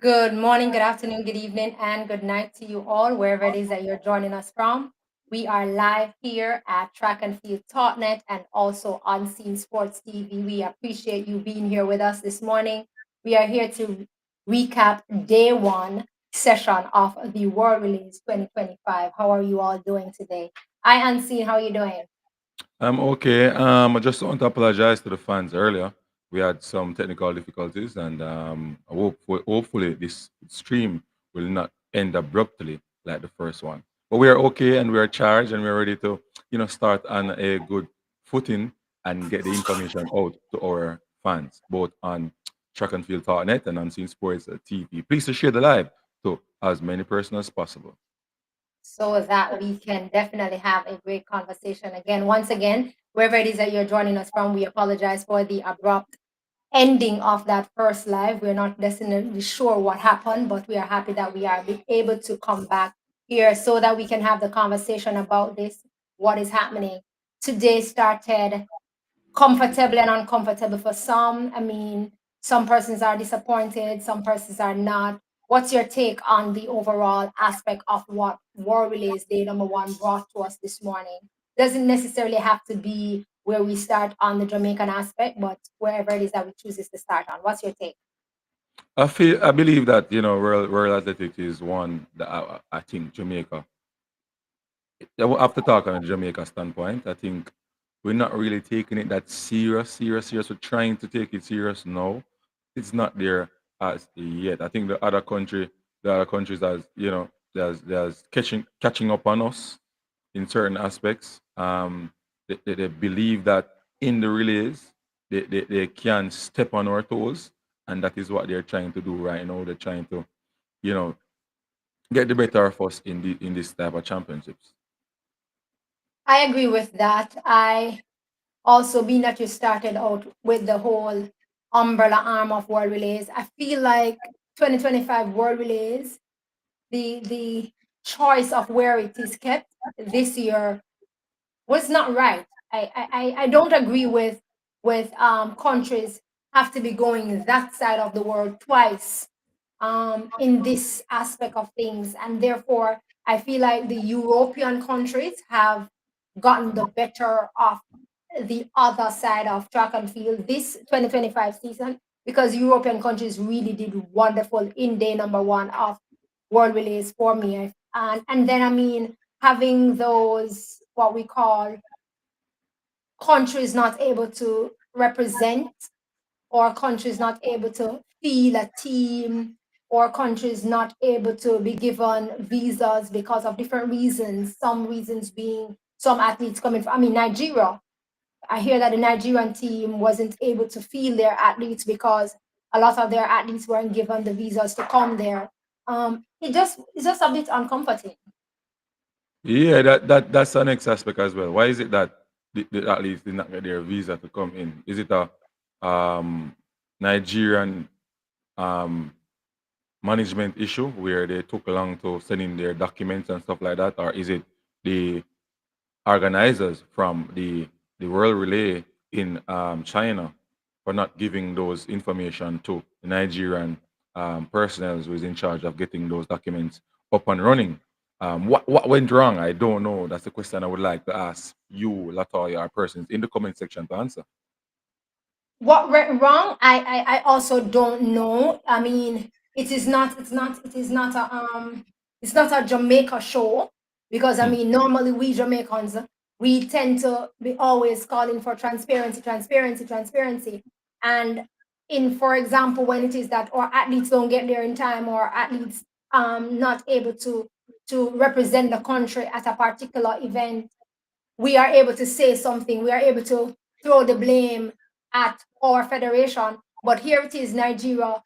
Good morning, good afternoon, good evening, and good night to you all, wherever it is that you're joining us from. We are live here at Track and Field Totnet and also on Scene Sports TV. We appreciate you being here with us this morning. We are here to recap day one session of the World Release 2025. How are you all doing today? Hi, Unseen. How are you doing? I'm okay. I just want to apologize to the fans earlier. We had some technical difficulties, and hopefully this stream will not end abruptly like the first one. But we are okay, and we are charged, and we're ready to, start on a good footing and get the information out to our fans, both on Track and Field Net and on Scene Sports TV. Please to share the live to as many persons as possible. So that we can definitely have a great conversation. Again, once again, wherever it is that you're joining us from, we apologize for the abrupt ending of that first live. We're not necessarily sure what happened, but we are happy that we are able to come back here so that we can have the conversation about this, what is happening. Today started comfortable and uncomfortable for some. I mean, some persons are disappointed, some persons are not. What's your take on the overall aspect of what War Relays Day number one brought to us this morning? Doesn't necessarily have to be where we start on the Jamaican aspect, but wherever it is that we chooses to start on. What's your take? I believe that World Athletics is one that I think Jamaica. After talking on the Jamaica standpoint, I think we're not really taking it that serious. We're trying to take it serious now. It's not there as yet. I think the other countries, as there's catching up on us in certain aspects. They believe that in the relays, they can step on our toes, and that is what they're trying to do right now. They're trying to, you know, get the better of us in this type of championships. I agree with that. I also, being that you started out with the whole umbrella arm of World Relays, I feel like 2025 World Relays, the choice of where it is kept this year was not right. I don't agree with countries have to be going that side of the world twice in this aspect of things, and therefore I feel like the European countries have gotten the better of the other side of track and field this 2025 season because European countries really did wonderful in day number one of World Relays for me. And then I mean having those what we call countries not able to represent or countries not able to feel a team or countries not able to be given visas because of different reasons, some reasons being some athletes coming from, I mean, Nigeria. I hear that the Nigerian team wasn't able to feel their athletes because a lot of their athletes weren't given the visas to come there. It's just a bit uncomforting. Yeah, that's the next aspect as well. Why is it that the athletes did not get their visa to come in? Is it a um, Nigerian um, management issue where they took long to send in their documents and stuff like that, or is it the organizers from the World Relay in China for not giving those information to the Nigerian personnel who is in charge of getting those documents up and running? What went wrong? I don't know. That's the question I would like to ask you, Latoya, or persons in the comment section to answer. What went wrong? I also don't know. I mean, it's not a Jamaica show because I Hmm. mean normally we Jamaicans we tend to be always calling for transparency. And in for example, when it is that or athletes don't get there in time or athletes not able to represent the country at a particular event, we are able to say something, we are able to throw the blame at our federation. But here it is, Nigeria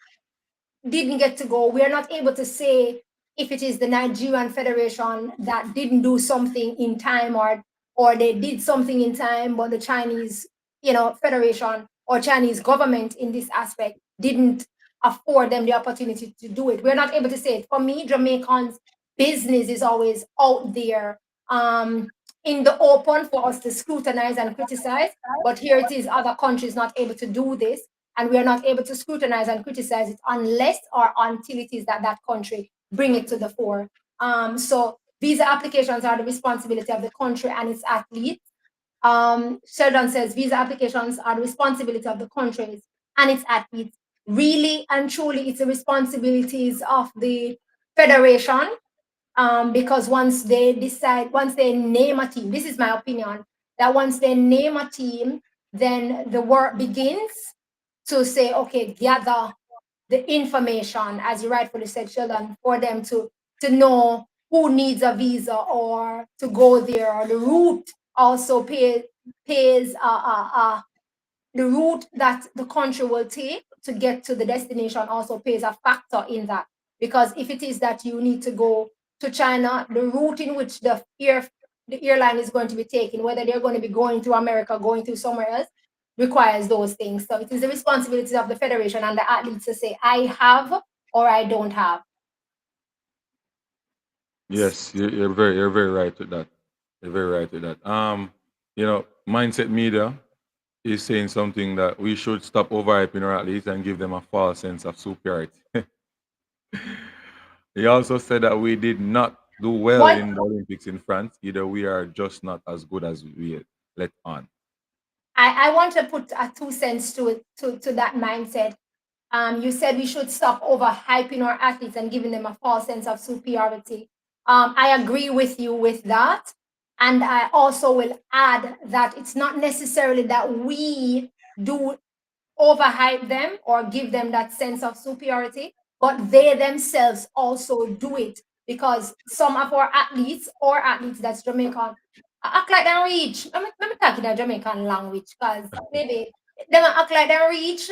didn't get to go. We are not able to say if it is the Nigerian Federation that didn't do something in time or they did something in time, but the Chinese, Federation or Chinese government in this aspect didn't afford them the opportunity to do it. We're not able to say it. For me, Jamaicans' business is always out there in the open for us to scrutinize and criticize. But here it is, other countries not able to do this. and we are not able to scrutinize and criticize it unless or until it is that that country bring it to the fore. So visa applications are the responsibility of the country and its athletes. Sheldon says visa applications are the responsibility of the countries and its athletes. Really and truly, it's the responsibilities of the federation, because once they decide, once they name a team, this is my opinion, that once they name a team, then the work begins to say, okay, gather the information, as you rightfully said, Sheldon, for them to know who needs a visa or to go there, or the route also pays the route that the country will take to get to the destination also plays a factor in that. Because if it is that you need to go to China, the route in which the airline is going to be taking, whether they're going to be going to America, going to somewhere else, requires those things. So it is the responsibility of the federation and the athletes to say, I have or I don't have. Yes, you're very right with that. You're very right with that. Mindset media is saying something that we should stop overhyping our athletes and give them a false sense of superiority. He also said that we did not do well What in the Olympics in France. Either we are just not as good as we let on. I want to put a 2 cents to it, to that mindset. You said we should stop overhyping our athletes and giving them a false sense of superiority. I agree with you with that. And I also will add that it's not necessarily that we do overhype them or give them that sense of superiority, but they themselves also do it, because some of our athletes or athletes that's Jamaican act like they reach. Let me talk in a Jamaican language, because maybe them act like they reach,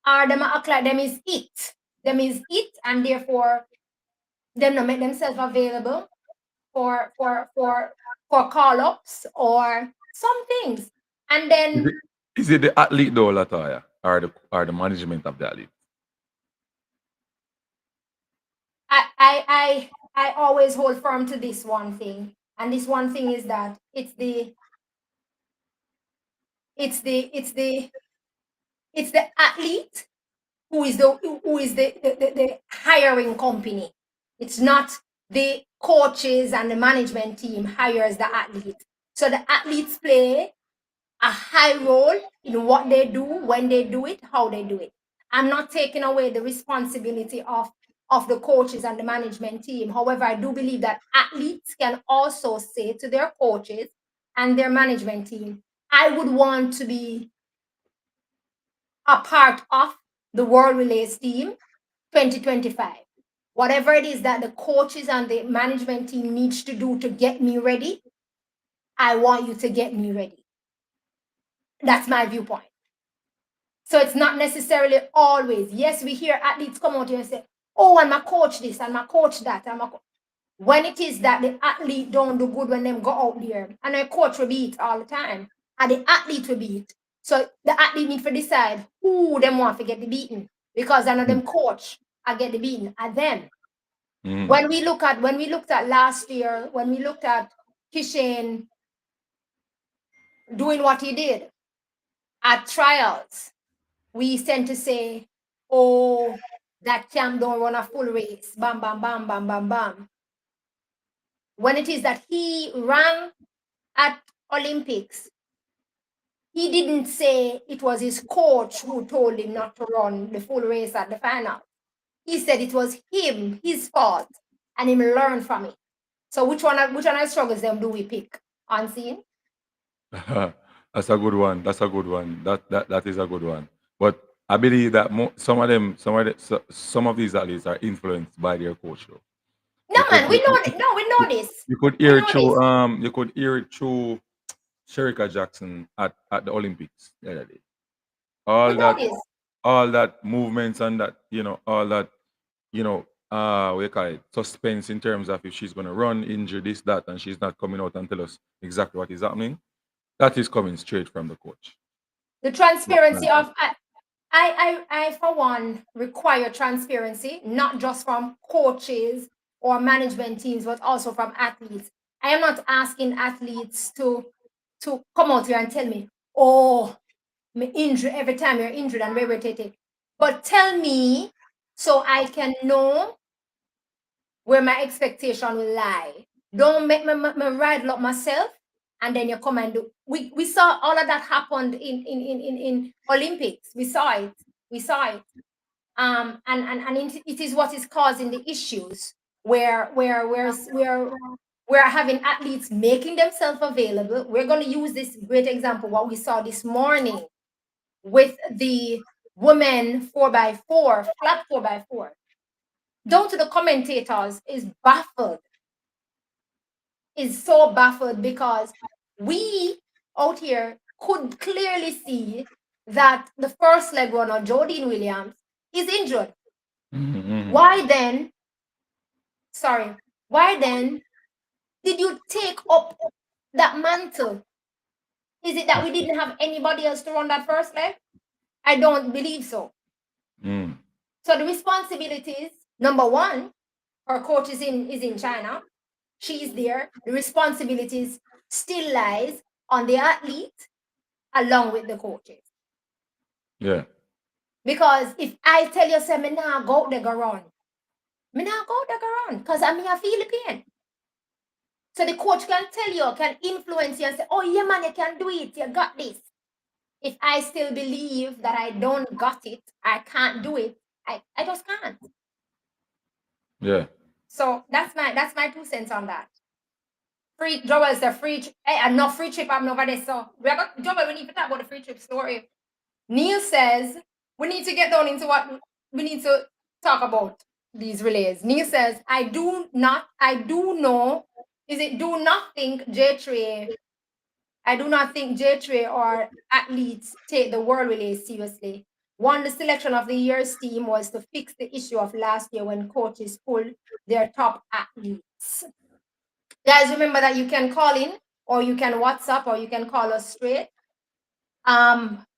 or them act like them is it. Them is it, and therefore them not make themselves available for call ups or some things. And Is then it, is it the athlete though, Latoya, or the management of the athlete? I always hold firm to this one thing, and this one thing is that it's the it's the it's the athlete who is the hiring company. It's not the coaches and the management team hires the athlete. So the athletes play a high role in what they do, when they do it, how they do it. I'm not taking away the responsibility of the coaches and the management team. However, I do believe that athletes can also say to their coaches and their management team, I would want to be a part of the World Relays team 2025. Whatever it is that the coaches and the management team needs to do to get me ready, I want you to get me ready. That's my viewpoint. So it's not necessarily always. Yes, we hear athletes come out here and say, "Oh, and my coach this and my coach that." When it is that the athlete don't do good when them go out there, and their coach will beat all the time, and the athlete will beat. So the athlete need to decide who them want to get the beating, because I know them coach I get the beating at them. Mm. When we looked at last year, when we looked at Kishan doing what he did at trials, we tend to say, oh, that Cam don't run a full race. Bam, bam, bam, bam, bam, bam. When it is that he ran at Olympics, he didn't say it was his coach who told him not to run the full race at the final. He said it was him, his fault, and him learn from it. So which one of the struggles them do we pick? Unseen? That's a good one. That's a good one. That is a good one. But I believe that some of these athletes are influenced by their coach, though. No, Because man, we know it. No, we know this. you could We hear it know this. through Shericka Jackson at the Olympics the other day. We All know that this. all that movements and that, all that, what you call it, suspense in terms of if she's gonna run, injure this, that, and she's not coming out and tell us exactly what is happening. That is coming straight from the coach. The transparency of I for one require transparency, not just from coaches or management teams, but also from athletes. I am not asking athletes to come out here and tell me, oh, injured every time you're injured and irritated. But tell me so I can know where my expectation will lie. Don't make me ride up myself and then you come and do. We saw all of that happened in Olympics. We saw it. We saw it. And it is what is causing the issues where we're having athletes making themselves available. We're going to use this great example, what we saw this morning with the women 4x4, flat 4x4. Down to the commentators is so baffled because we out here could clearly see that the first leg runner, Jodine Williams, is injured. Mm-hmm. Why then, sorry, why then did you take up that mantle? Is it that we didn't have anybody else to run that first leg? I don't believe so. Mm. So the responsibilities, number one, her coach is in China. She is there. The responsibilities still lies on the athlete along with the coaches. Yeah. Because if I tell you, say, me nah go out there go run, me nah go out there go run, because I mean I feel the pain. So the coach can tell you, can influence you and say, oh yeah man, you can do it, you got this. If I still believe that I don't got it, I can't do it, I just can't. Yeah. So that's my 2 cents on that. Free Joel is a free enough free trip I'm over there. So we are got Joel, we need to talk about the free trip story. Neil says we need to get down into what we need to talk about these relays. Neil says, I do know, is it do not think J3 I do not think J3 or athletes take the world relays seriously. One, the selection of the year's team was to fix the issue of last year when coaches pulled their top athletes. Guys, remember that you can call in or you can WhatsApp or you can call us straight.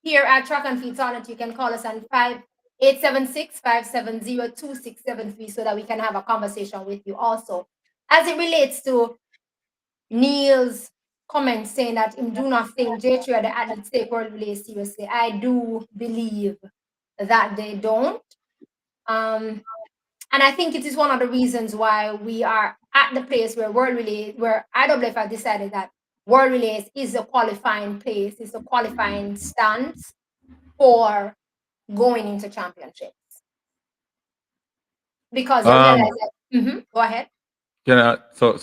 Here at Track and Field Talent, you can call us on 5876-570-2673 so that we can have a conversation with you also. As it relates to Neil's comment saying that him do not think J3 or the athletes take world relay seriously, I do believe that they don't. And I think it is one of the reasons why we are at the place where where IWF has decided that World Relays is a qualifying place, is a qualifying stance for going into championships. Because you realize Um. that, go ahead. Can I? So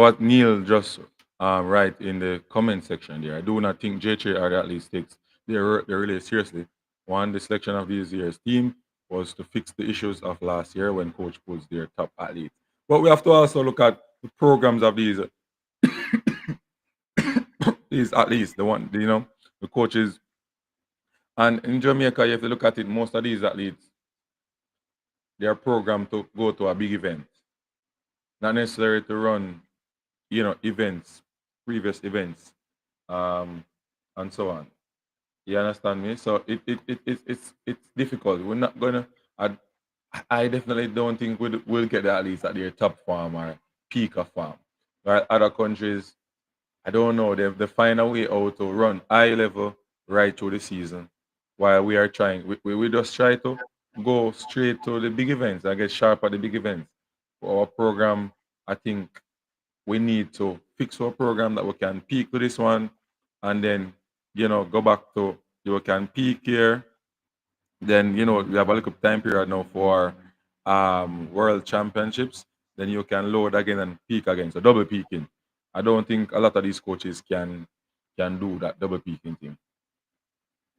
what Neil just write in the comment section there. I do not think JJ or at least takes they really seriously. One, the selection of this year's team was to fix the issues of last year when coach pulls their top athletes. But we have to also look at the programs of these athletes, the coaches. And in Jamaica, you have to look at it. Most of these athletes, they are programmed to go to a big event, not necessarily to run, events, previous events, um, and so on. You understand me? So it's difficult. We're not gonna. I, I definitely don't think we'll get the athletes at their top form or peak of form. Right? Other countries, I don't know. They find a way how to run high level right through the season, while we are trying. We just try to go straight to the big events and get sharp at the big events. For our program, I think we need to fix our program that we can peak to this one and then go back to you can peak here, then we have a little time period now for world championships, then you can load again and peak again, so double peaking. I don't think a lot of these coaches can do that double peaking thing.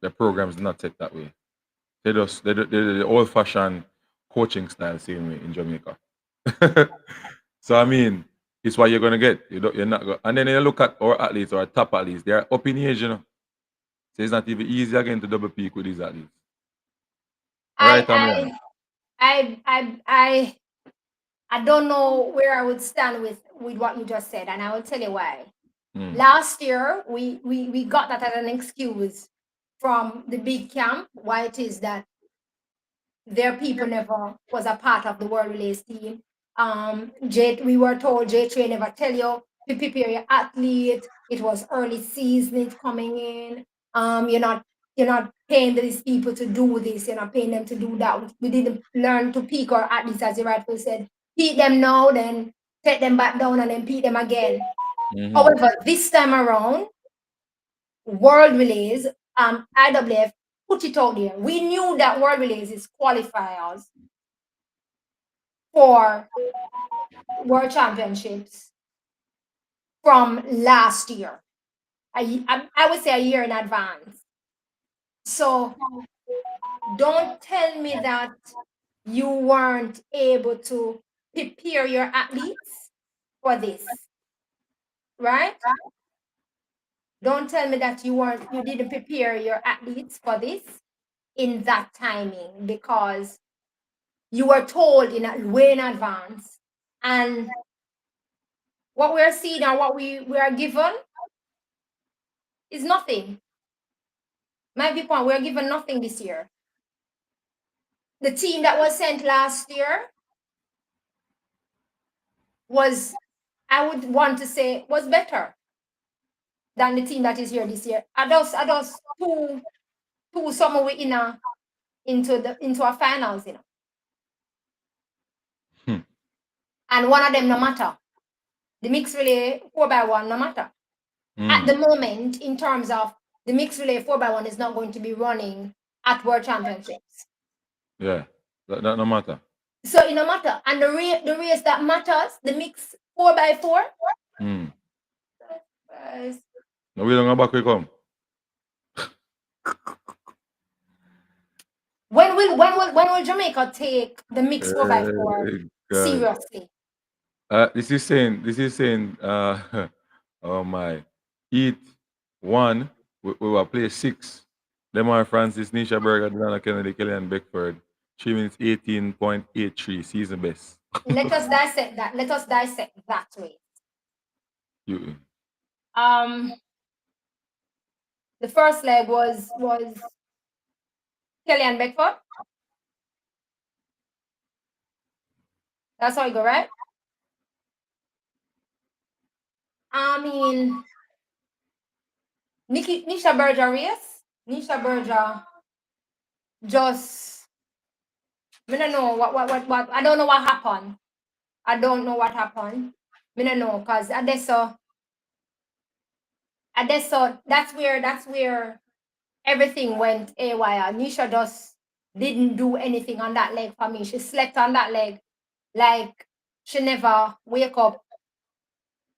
The program's not set that way. They the old fashioned coaching style same way in Jamaica. So I mean, it's what you're gonna get. You're not go and then you look at our athletes, our top athletes, they are up in age, So it's not even easy again to double peak with these athletes. Right, Amian? I I I I I I don't know where I would stand with what you just said, and I will tell you why. Mm. Last year, we got that as an excuse from the big camp. Why it is that their people never was a part of the World Relays team. We were told J3 never tell you to prepare your athlete. It was early season, it coming in. You're not paying these people to do this. You're not paying them to do that. We didn't learn to peak, or at least, as you rightfully said, peak them now, then take them back down, and then peak them again. Mm-hmm. However, this time around, World Relays, IWF put it out there. We knew that World Relays is qualifiers for World Championships from last year. I would say a year in advance. So don't tell me that you weren't able to prepare your athletes for this, right? Don't tell me that you didn't prepare your athletes for this in that timing, because you were told way in advance. And what we're seeing and what we are given is nothing. My viewpoint, we're given nothing this year. The team that was sent last year was, I would want to say, was better than the team that is here this year. I just two summer we into our finals. Hmm. And one of them no matter. The mixed relay 4x1 no matter. At Mm. the moment, in terms of the mixed relay 4x1 is not going to be running at World Championships. Yeah. That no matter. So it no matter. And the race that matters, the mixed 4x4. Mm. uh, Now we don't go back we come. when will Jamaica take the mixed 4x4 God. seriously? This is saying oh my, eat one, we will play six. Lemar Francis, Nisha Berger, Dana Kennedy, Kellyanne Beckford. 3 minutes 18.83 season best. Let us dissect that. Let us dissect that way. You Um, the first leg was Kellyanne Beckford. That's how you go, right? I mean, Nisha Berger race. Nisha Berger just, I don't know what I don't know what happened. I don't know what happened. I don't know, because I saw that's where everything went AWire. Nisha just didn't do anything on that leg for me. She slept on that leg like she never wake up.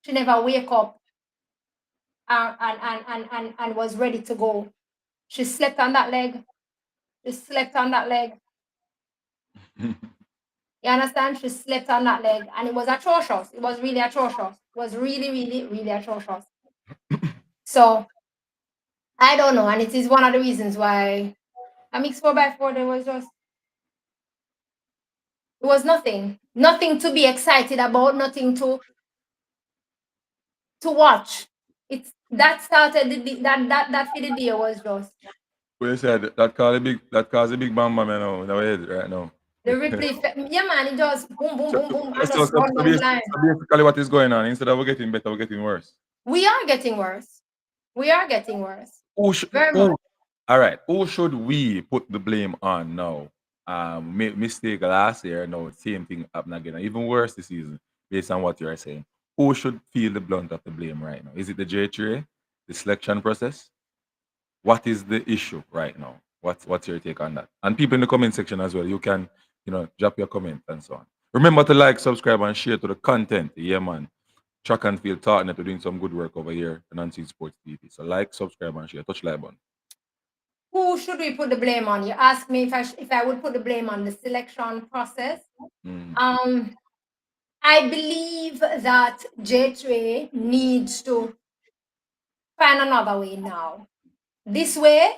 She never wake up and was ready to go. She slept on that leg. She slept on that leg. You understand? She slept on that leg, and it was atrocious. It was really atrocious. It was really, really, really atrocious. So I don't know, and it is one of the reasons why a mixed 4x4 there was just, it was nothing to be excited about, nothing to watch. It's that started that for the day was just What you said that caused a big bam bam in our head right now. the replay. Yeah, man, it just boom, boom, So, boom, boom, and so, just so, run so down the basically, line. so basically what is going on, instead of we're getting better, we're getting worse. We are getting worse. We are getting worse. Who sh- Very much. who, all right, who should we put the blame on now? Mistake last year, now same thing happened again, and even worse this season, based on what you're saying. Who should feel the blunt of the blame right now? Is it the J3, the selection process? What is the issue right now? What's your take on that? And people in the comment section as well, you can, drop your comment and so on. Remember to like, subscribe, and share to the content. Yeah, man. Track and field thought that we're doing some good work over here on Unseen Sports TV. So like, subscribe, and share. Touch like button. Who should we put the blame on? You ask me if I would put the blame on the selection process. Mm. I believe that J3 needs to find another way now. This way,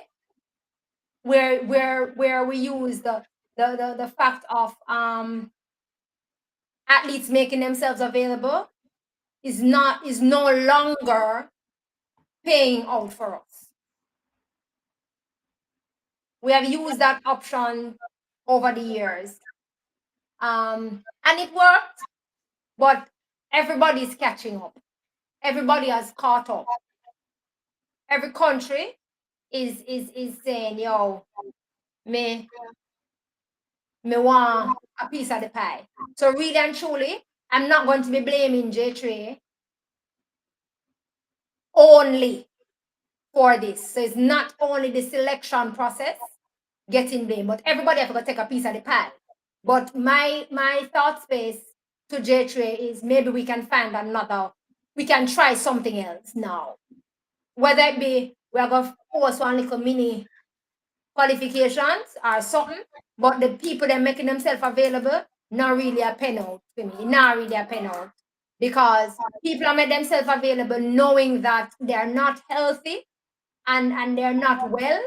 where we use the fact of athletes making themselves available is no longer paying out for us. We have used that option over the years, and it worked, but everybody's catching up. Everybody has caught up. Every country is saying, yo, me me want a piece of the pie. So really and truly, I'm not going to be blaming J3 only for this. So it's not only the selection process getting blamed, but everybody have to take a piece of the pie. But my thought space to J3 is maybe we can find another, we can try something else now. Whether it be we're going to force one little mini qualifications or something, but the people that making themselves available, not really a pen out for me, not really a pen out. Because people are making themselves available knowing that they're not healthy and they're not well,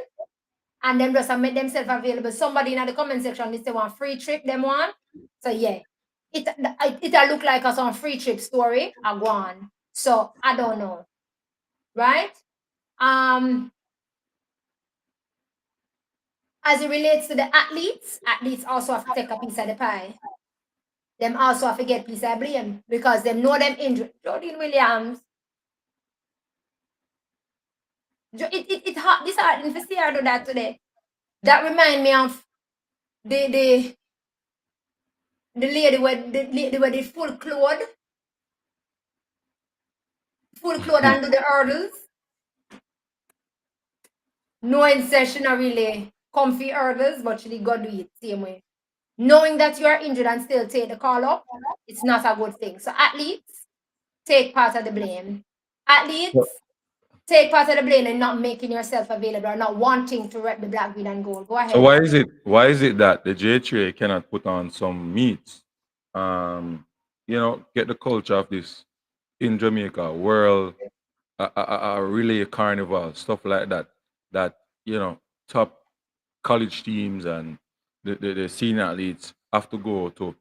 and them just make themselves available. Somebody in the comment section, they say one free trip, them one. So yeah, it look like a some free trip story, I go on. So I don't know, right? Um, as it relates to the athletes also have to take a piece of the pie. Them also have to get piece of blame because them know them injured. Jordan Williams, it hot this hard to see her do that today. That remind me of the the the lady with the full clothes and do the hurdles. Knowing session are really comfy hurdles, but she did go do it same way. Knowing that you are injured and still take the call up, it's not a good thing. So athletes take part of the blame. Athletes take part of the blame and not making yourself available or not wanting to rep the black, green, and gold. Go So ahead. why is it that the J3 cannot put on some meets? Get the culture of this in Jamaica, world, a relay carnival, stuff like that. That top college teams and the senior athletes have to go to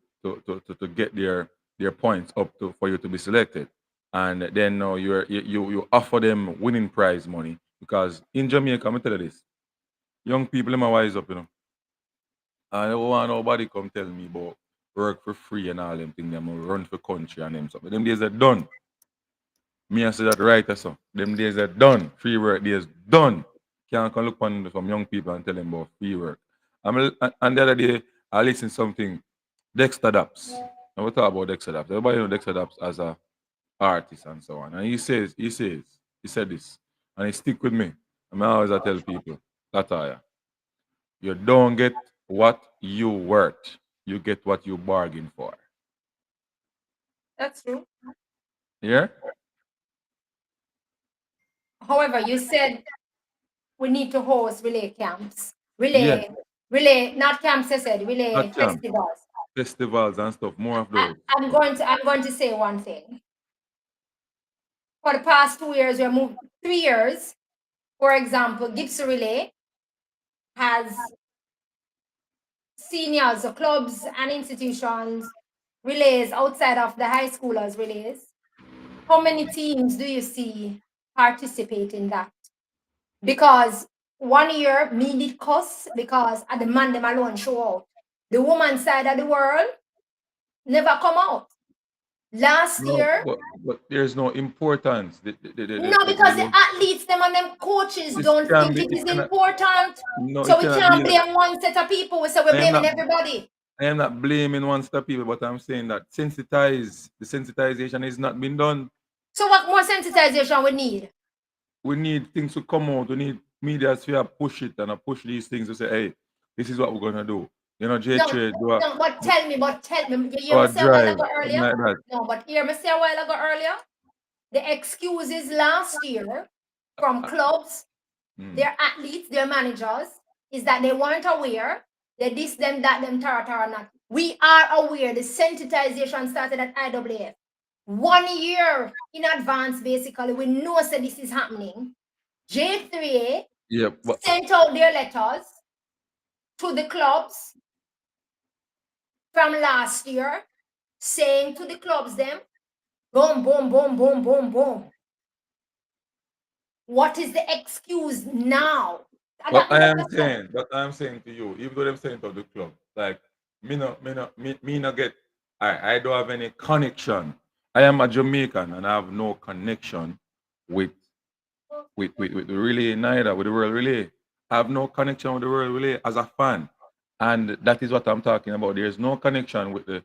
get their points up to for you to be selected. And then now you offer them winning prize money because in Jamaica, I'm tell you this, young people them a wise up, I don't want nobody come tell me about work for free and all them things. Them run for country and them stuff. Them days are done. Me I say that right so. Them days are done. Free work days done. Can't come look on some young people and tell them about free work. And the other day I listened something Dexter Daps. I will talk about Dexter Daps. Everybody know Dexter Daps as a artist and so on. And he said this, and he stick with me. And I always I tell people that you don't get what you worth. You get what you bargain for. That's true. Yeah? However, you said we need to host relay camps. Yeah. Relay, not camps, I said, relay Not camp. festivals. Festivals and stuff. More of those. I'm going to say one thing. For the past 2 years, 3 years, for example, Gibson Relay has seniors, so clubs and institutions relays outside of the high schoolers relays. How many teams do you see participate in that? Because 1 year me did cuss because at the man them alone show out. The woman side of the world never come out. Last No, year, but there's no importance. no, because the athletes, them and them coaches This don't can think be it it is cannot important. no, So it we cannot be can't that. blame one set of people. We say we're I am blaming not everybody. I am not blaming one step people, but I'm saying that the sensitization is not been done. So what more sensitization we need? We need things to come out. We need media to push it and push these things to say, hey, this is what we're gonna do. J No, Trade no, but tell me, you do hear a me say a while drive, ago something earlier? like that. No, but hear me say a while ago earlier? The excuses last year from Uh, clubs, mm, their athletes, their managers, is that they weren't aware, they this, them, that, them, tara, not. We are aware the sensitization started at IWF. 1 year in advance, basically, we know that this is happening. J3A yeah, but sent out their letters to the clubs from last year, saying to the clubs them, boom, boom, boom, boom, boom, boom. What is the excuse now? But That I never am come. saying, but I am saying to you, even though them saying to the club, like me not get I don't have any connection. I am a Jamaican and I have no connection with with the relay, neither with the world relay. I have no connection with the world relay as a fan. And that is what I'm talking about. There's no connection with the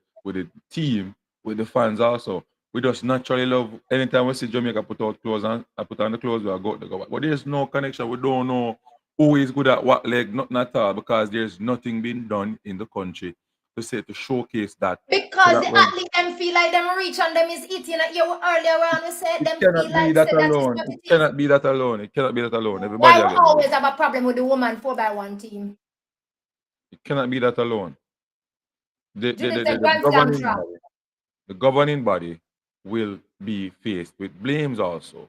team, with the fans also. We just naturally love anytime we see Jamaica put out clothes and I put on the clothes, we are go to go. But there's no connection. We don't know who is good at what leg, nothing at all, because there's nothing being done in the country to say to showcase that. So Because that the when athlete them feel like them reach and them is eating at you earlier on we said it them feel cannot be like that say that is alone. what It it is. cannot be that alone. It cannot be that alone. Why Everybody we will get blame. always have a problem with the woman 4x1 team? It cannot be that alone. Judith said Grand Slam track. The governing body will be faced with blames also.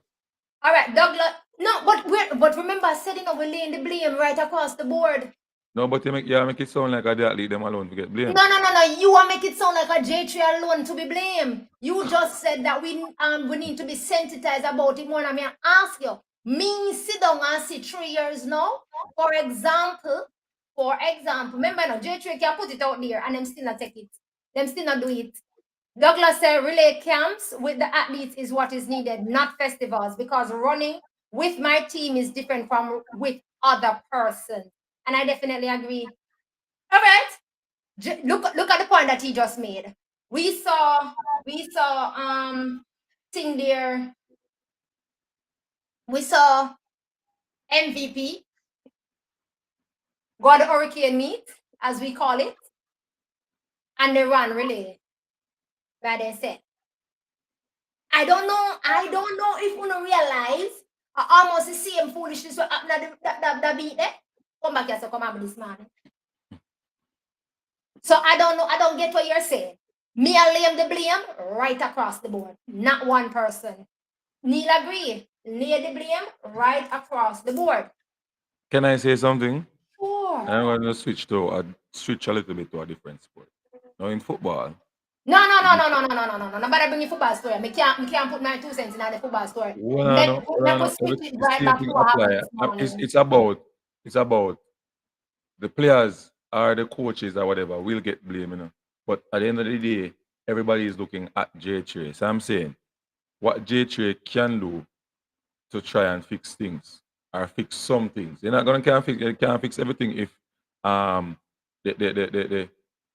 All right, Douglas. No, but remember I said we're laying the blame right across the board. No, but make it sound like I did leave them alone to get blamed. No. You want to make it sound like a J3 alone to be blamed. You just said that we need to be sensitized about it more. And I mean, ask you, me sit down and see 3 years now. For example, remember now, J3 can put it out there and them still not take it. Them still not do it. Douglas said relay camps with the athletes is what is needed, not festivals, because running with my team is different from with other persons. And I definitely agree. All right. Look at the point that he just made. We saw thing there. We saw MVP go the hurricane meet, as we call it, and they run relay. Where they said, I don't know if you realize almost the same foolishness what happened that beat there. Come back here, so come on this man. So I don't know, I don't get what you're saying. Me and Liam the blame right across the board, not one person. Neil agree. Lay the blame right across the board. Can I say something? Sure. I'm going to switch a little bit to a different sport. Now in football, No. Nobody bring a football story. Me can't put my 2 cents in the football story. well, Let no, me well, no, switch it the right same back thing to what happened apply. this morning. It's about the players or the coaches or whatever will get blamed, But at the end of the day, everybody is looking at J3. So I'm saying what J3 can do to try and fix things or fix some things. You're not gonna can't fix everything if um the the the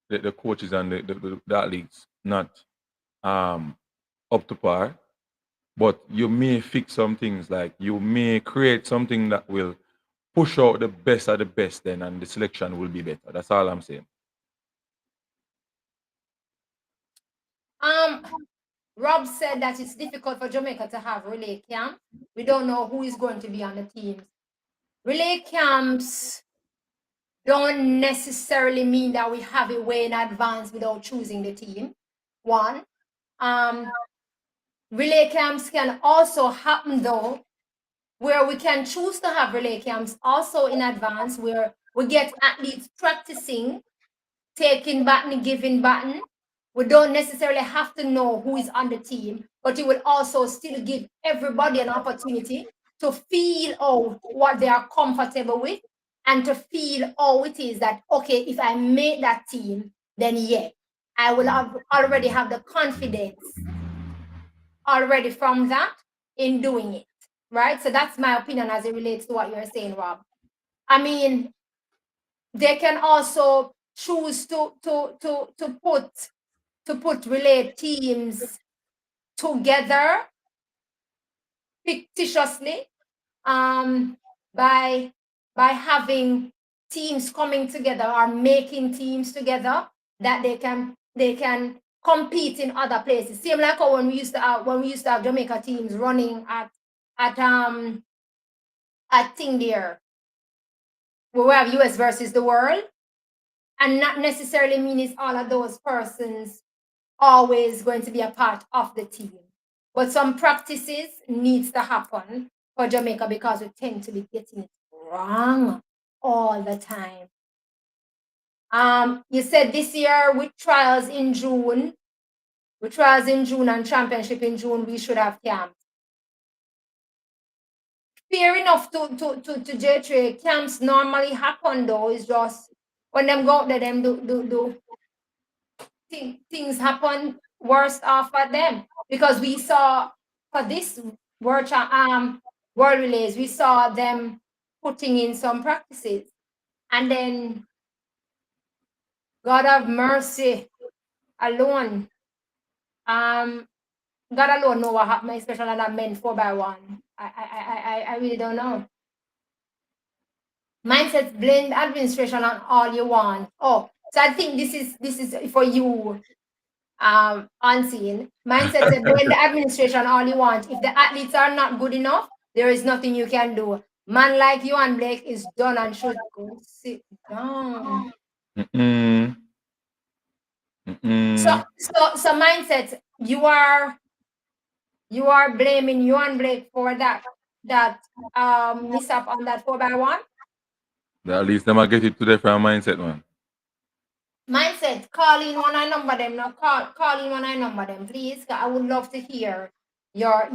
the, the coaches and the athletes not um up to par. But you may fix some things, like you may create something that will push out the best of the best then, and the selection will be better. That's all I'm saying. Um, Rob said that it's difficult for Jamaica to have relay camp. We don't know who is going to be on the teams. Relay camps don't necessarily mean that we have it way in advance without choosing the team. One. Relay camps can also happen though, where we can choose to have relay camps also in advance, where we get athletes practicing, taking baton, giving baton. We don't necessarily have to know who is on the team, but it will also still give everybody an opportunity to feel out what they are comfortable with and to feel how it is that, okay, if I make that team, then yeah, I will already have the confidence already from that in doing it, right? So that's my opinion as it relates to what you're saying, Rob. I mean, they can also choose to put relay teams together fictitiously, by having teams coming together or making teams together that they can compete in other places. Same like how when we used to have Jamaica teams running at thing there, where we have US versus the world, and not necessarily mean it's all of those persons always going to be a part of the team. But some practices needs to happen for Jamaica because we tend to be getting it wrong all the time. You said this year with trials in June and championship in June, we should have camps. Fair enough to J3. Camps normally happen though. It's just when them go out there, them do things happen worse off at them, because we saw for this world World Relays, we saw them putting in some practices. And then, God of mercy alone, um, God alone know what happened, especially on that men 4x1. I really don't know. Mindset blame administration on all you want. Oh, so I think this is for you, unseen. Mindset say blame the administration all you want. If the athletes are not good enough, there is nothing you can do. Man like you and Blake is done and should go sit down. Mm-mm. So Mm-mm. so mindset, you are blaming you and Blake for that mishap on that 4x1. At least them I get it today from mindset, man. Mindset, call in when I number them. Now call in when I number them, please. 'Cause I would love to hear your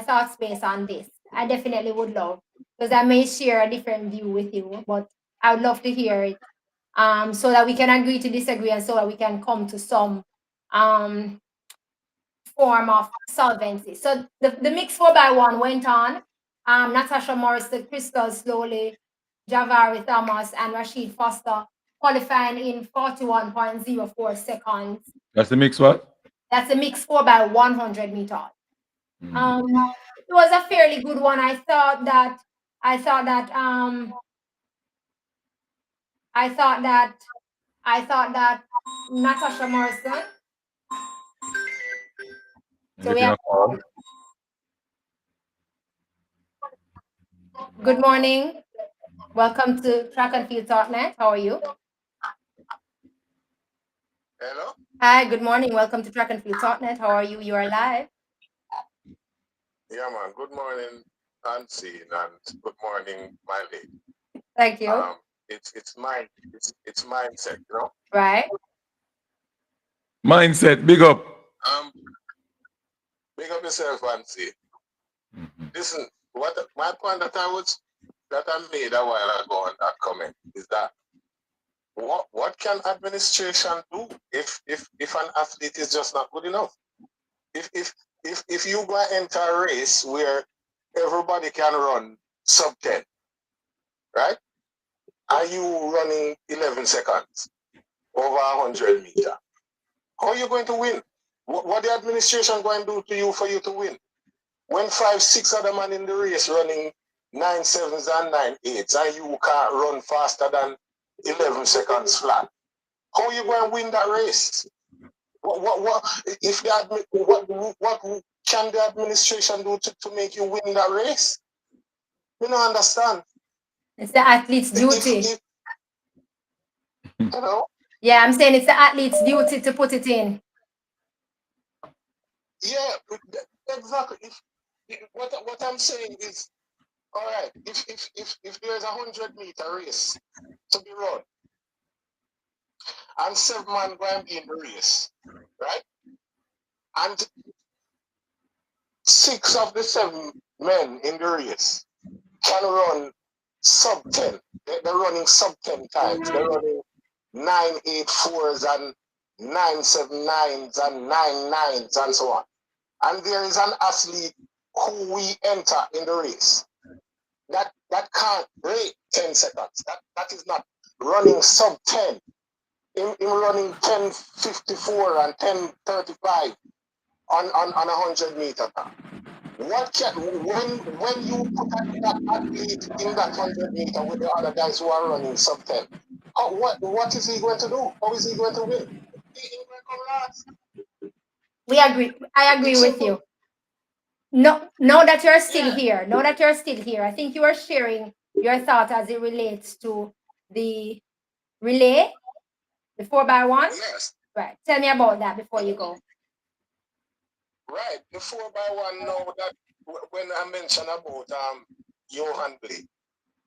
thoughts based on this. I definitely would love, because I may share a different view with you, but I would love to hear it. So that we can agree to disagree, and so that we can come to some um form of solvency. So the mix 4x1 went on. Natasha Morris, the Crystal slowly, Javari Thomas, and Rashid Foster qualifying in 41.04 seconds. That's the mix what? That's a mix 4x100 meters. Mm. It was a fairly good one. I thought that Natasha Morrison. I'm So we getting have a call. good morning. Welcome to Track and Field Talknet. How are you? Hello? Hi, good morning. Welcome to Track and Field Talknet. How are you? You are live. Yeah, man. Good morning, Nancy, and good morning, my lady. Thank you. It's mindset, you know. Right. Mindset, big up. Um, Big up yourself, Nancy. Mm-hmm. Listen, my point that I made a while ago on that comment is that what can administration do if an athlete is just not good enough? If if if you go and enter a race where everybody can run sub 10, right? Are you running 11 seconds over 100 meters? How are you going to win? What the administration going to do to you for you to win? When 5, 6 other man in the race running 9 7s and 9 8s, and you can't run faster than 11 seconds flat, how are you going to win that race? What if the what can the administration do to make you win that race? You don't understand. It's the athlete's duty. If you know, Yeah, I'm saying it's the athlete's duty to put it in. yeah, exactly. What I'm saying is, all right, if there's a 100 meter race to be run and 7 man going to be in the race, right? And 6 of the 7 men in the race can run sub 10. They're running sub 10 times. They're running 9 8 4s and 9 7 9s and 9 9s and so on. And there is an athlete who we enter in the race that can't break 10 seconds. That is not running sub 10. In running 10:54 and 10:35 on 100 meter. What can when you put that athlete in that 100 meter with the other guys who are running sub 10, what is he going to do? How is he going to win? He ain't going to come last. We agree. I agree It's with simple. you. No, know that you're still Yeah. here. Know that you're still here. I think you are sharing your thought as it relates to the relay, the 4x1. Yes. Right. Tell me about that before you go. Right. The 4x1 now that when I mentioned about Johan Blake.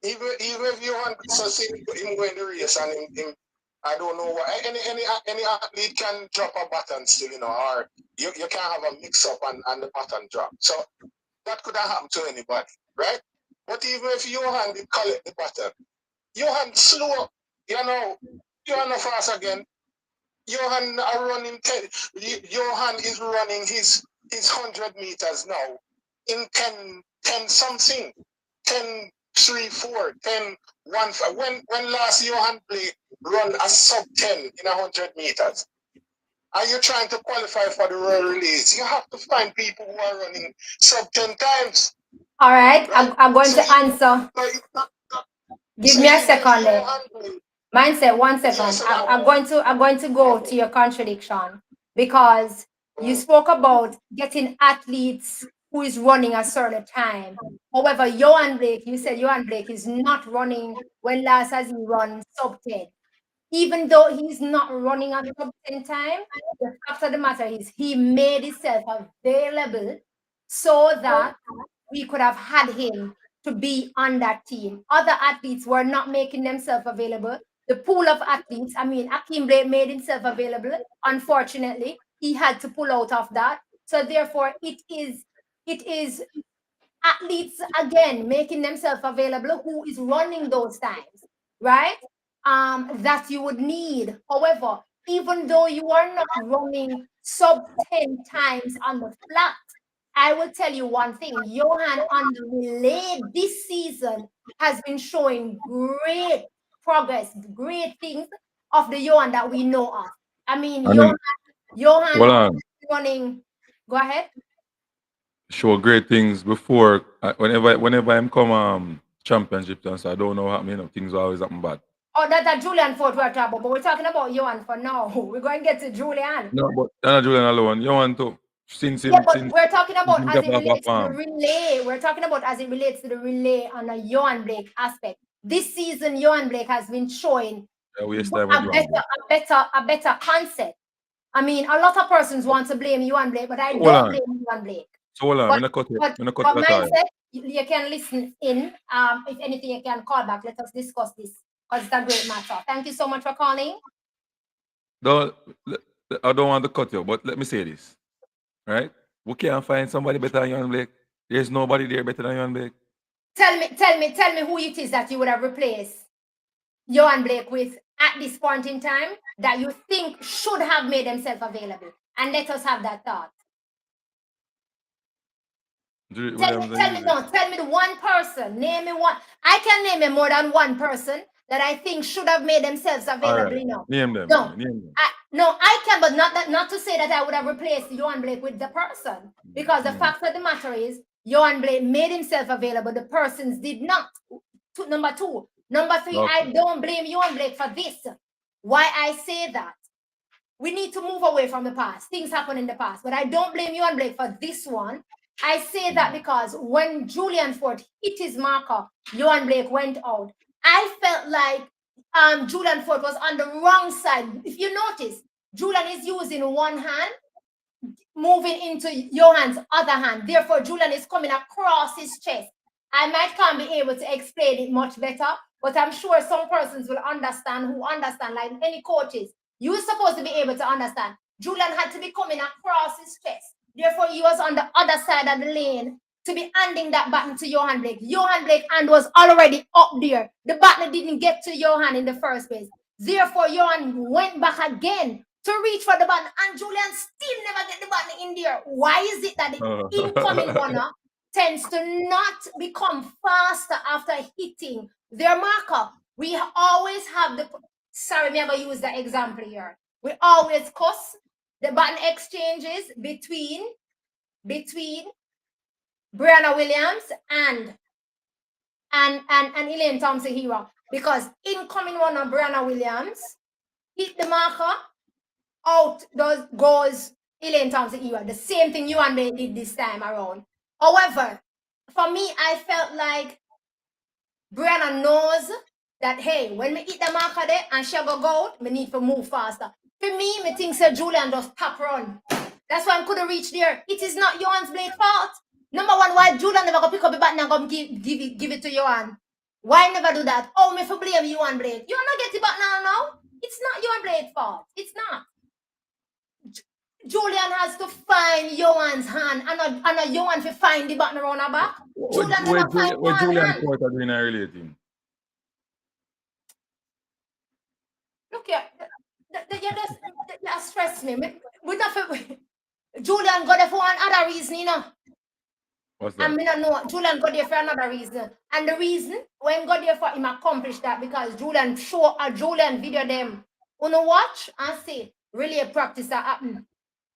Even if Johan so see him go in the race and him I don't know what any athlete can drop a button still, or you can have a mix up and the button drop. So that could have happened to anybody, right? But even if Johan did collect the button, Johan slow, Johan no fast again. Johan are running 10. Johan is running his 100 meters now in 10 10 something, 10 3 4, 10 1 5. When last Johan Blake run a sub 10 in 100 meters? Are you trying to qualify for the Royal Relays? You have to find people who are running sub 10 times. All right, Right? I'm going So, to answer. Give so me a even if second there. Johan Blake, Mindset, one yes, second. and I, I'm going to go to your contradiction because you spoke about getting athletes who is running a certain time. However, Johan Blake, you said Johan Blake is not running when last has he run sub 10. Even though he's not running a sub 10 time, the fact of the matter is he made himself available so that we could have had him to be on that team. Other athletes were not making themselves available. The pool of athletes, I mean, Akeem Blake made himself available. Unfortunately, he had to pull out of that. So therefore, it is athletes again making themselves available who is running those times, right? That you would need. However, even though you are not running sub 10 times on the flat, I will tell you one thing. Johan on the relay this season has been showing great progress, great things of the Johan that we know of. I mean, And then, Johan hold on, running. Go ahead. show great things before. Whenever I'm come championship, and so I don't know how things always happen bad. Oh, that's a Julian Ford we're talking about, but we're talking about Johan for now. We're going to get to Julian. No, but not Julian alone. You want to Yeah, but since we're talking about he as got it off a relates to the farm. relay. We're talking about as it relates to the relay on a Johan Blake aspect. This season, Johan Blake has been showing Yeah, waste time with Johan Blake. a better concept. I mean, a lot of persons want to blame Johan Blake, but I Hold don't on. blame Johan Blake. So hold on. But I'm gonna cut but you at all. mindset, you can listen in. If anything, you can call back. Let us discuss this because it's a great matter. Thank you so much for calling. Don't, I don't want to cut you, but let me say this, right? We can't find somebody better than Johan Blake. There's nobody there better than Johan Blake. Tell me who it is that you would have replaced Johan Blake with at this point in time that you think should have made themselves available. And let us have that thought. Williams and Easy. Tell me the one person. Name me one. I can name me more than one person that I think should have made themselves All available right. enough. Name them for No, me. Name them. I can, but not to say that I would have replaced Johan Blake with the person. Because the fact of the matter is, Johan Blake made himself available. The persons did not. Number two. Number three, Okay. I don't blame Johan Blake for this. Why I say that? We need to move away from the past. Things happen in the past. But I don't blame Johan Blake for this one. I say that because when Julian Ford hit his marker, Johan Blake went out. I felt like Julian Ford was on the wrong side. If you notice, Julian is using one hand, moving into Johan's other hand. Therefore, Julian is coming across his chest. I might can't be able to explain it much better, but I'm sure some persons will understand who understand, like any coaches. You're supposed to be able to understand. Julian had to be coming across his chest. Therefore, he was on the other side of the lane to be handing that baton to Johan Blake. Johan Blake hand was already up there. The baton didn't get to Johan in the first place. Therefore, Johan went back again to reach for the button, and Julian still never get the button in there. Why is it that the incoming runner tends to not become faster after hitting their marker? We always have the, sorry, me ever use the example here. We always cuss the button exchanges between Brianna Williams and Elaine Thompson Hero, because incoming runner Brianna Williams hit the marker, out goes Elaine Thompson era. The same thing you and me did this time around. However, for me, I felt like Brianna knows that, hey, when me hit the marker there and she go out, me need to move faster. For me think Sir Julian just tap run. That's why I couldn't reach there. It is not Johan's blade fault. Number one, why Julian never go pick up the button and go give it to Johan? Why never do that? Oh, me for blame Johan Blade. You not get the button now? It's not Johan Blade's fault. It's not. Julian has to find Johan's hand, and Johan to find the button around her back. Julian never find What Johan's Julian hand. Ford are doing a relay team? Look here, you just stress me. We not for, Julian got it for one other reason, you know. What's And that? me not know Julian got there for another reason. And the reason when got there for him accomplish that because Julian show a Julian video them. Wanna watch and see really a practice that happen.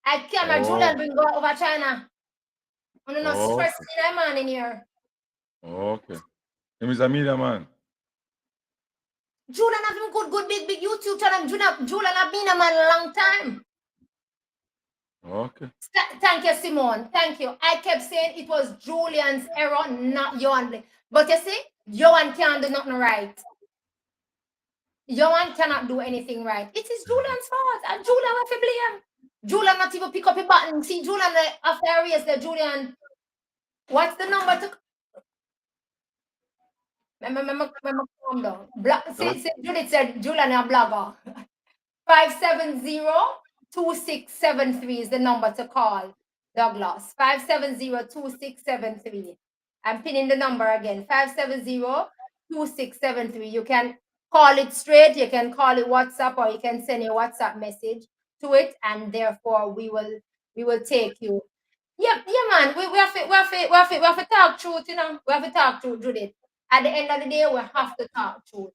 I camera Oh, Julian bring go over China. Wanna no stress okay. in man in here. Okay. Him is a media man. Julian have him good big YouTube channel. Julian have been a man a long time. Okay. Thank you, Simone. Thank you. I kept saying it was Julian's error, not Johan. But you see, Johan can't do nothing right. Johan cannot do anything right. It is Julian's fault. And Julian have to blame. Julian not even pick up a button. See, Julian, after a race, the Julian, what's the number to remember calm down. See, Judith said Julian a blogger. 570-2673 is the number to call Douglas. 570-2673. I'm pinning the number again. 570-2673. You can call it straight, you can call it WhatsApp, or you can send a WhatsApp message to it, and therefore we will take you. Yeah, man. We have to talk truth, you know. We have to talk truth, Judith. At the end of the day, we have to talk truth.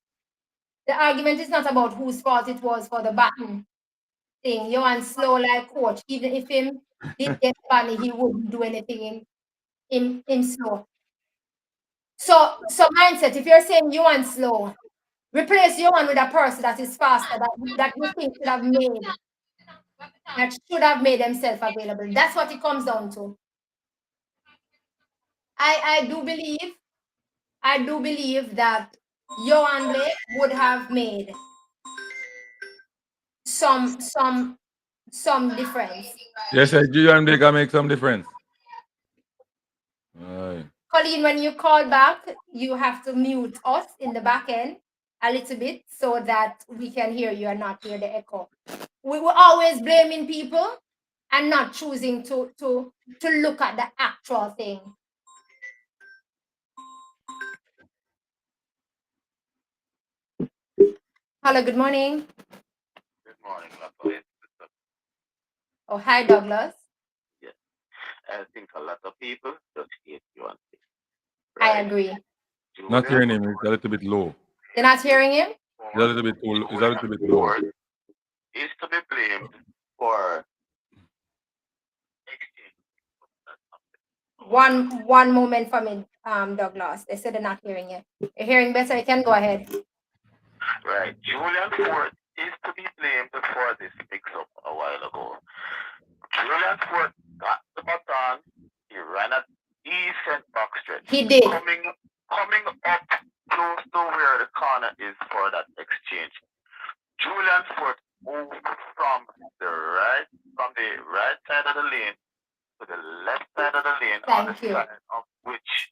The argument is not about whose fault it was for the Baton thing. Johan slow like coach. Even if him did get funny, he wouldn't do anything in slow. So mindset, if you're saying Johan slow, replace Johan with a person that is faster, that you think should have made themselves available. That's what it comes down to. I do believe that Johan Blake would have made some difference. Yes, you and they can make some difference. Aye. Colleen, when you call back, you have to mute us in the back end a little bit so that we can hear you and not hear the echo. We were always blaming people and not choosing to look at the actual thing. Hello, good morning. Good morning, Latoya. Oh, hi, Douglas. Yes. I think a lot of people just hate you on this. I agree. Not hearing him. It's a little bit low. You're not hearing him? It's a little bit too. It's a little bit low. Is to be blamed for One moment for me, Douglas. They said they're not hearing you. You're hearing better. You can go ahead. right. Julian Ford is to be blamed for this mix-up a while ago. Julian Ford got the baton. He ran a decent box stretch. He did. Coming up close to where the corner is for that exchange. Julian Ford moved from the right side of the lane to the left side of the lane. Thank you. Side of which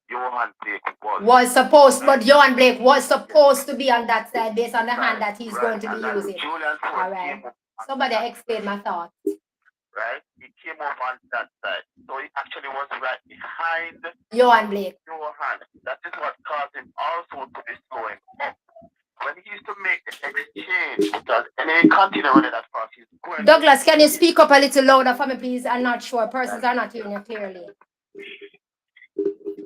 Johan Blake was supposed, but Johan Blake was supposed to be on that side based on the hand that he's going to be using. All right. Somebody explain my thoughts. Right? He came off on that side. So he actually was right behind Johan Blake. Johan. That is what caused him also to be slowing up. When he used to make the exchange, because any continue running that fast, he's going. Douglas, can you speak up a little louder for me, please? I'm not sure. Persons are not hearing you clearly.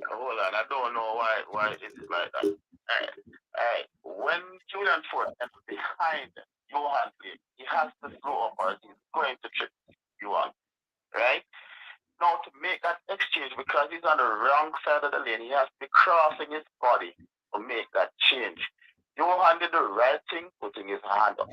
Hold on, I don't know why it is like that. Alright. When Julian Ford is behind Johan Blake, he has to slow up or he's going to trip Johan. Right? Now to make that exchange, because he's on the wrong side of the lane, he has to be crossing his body to make that change. Johan did the right thing, putting his hand up.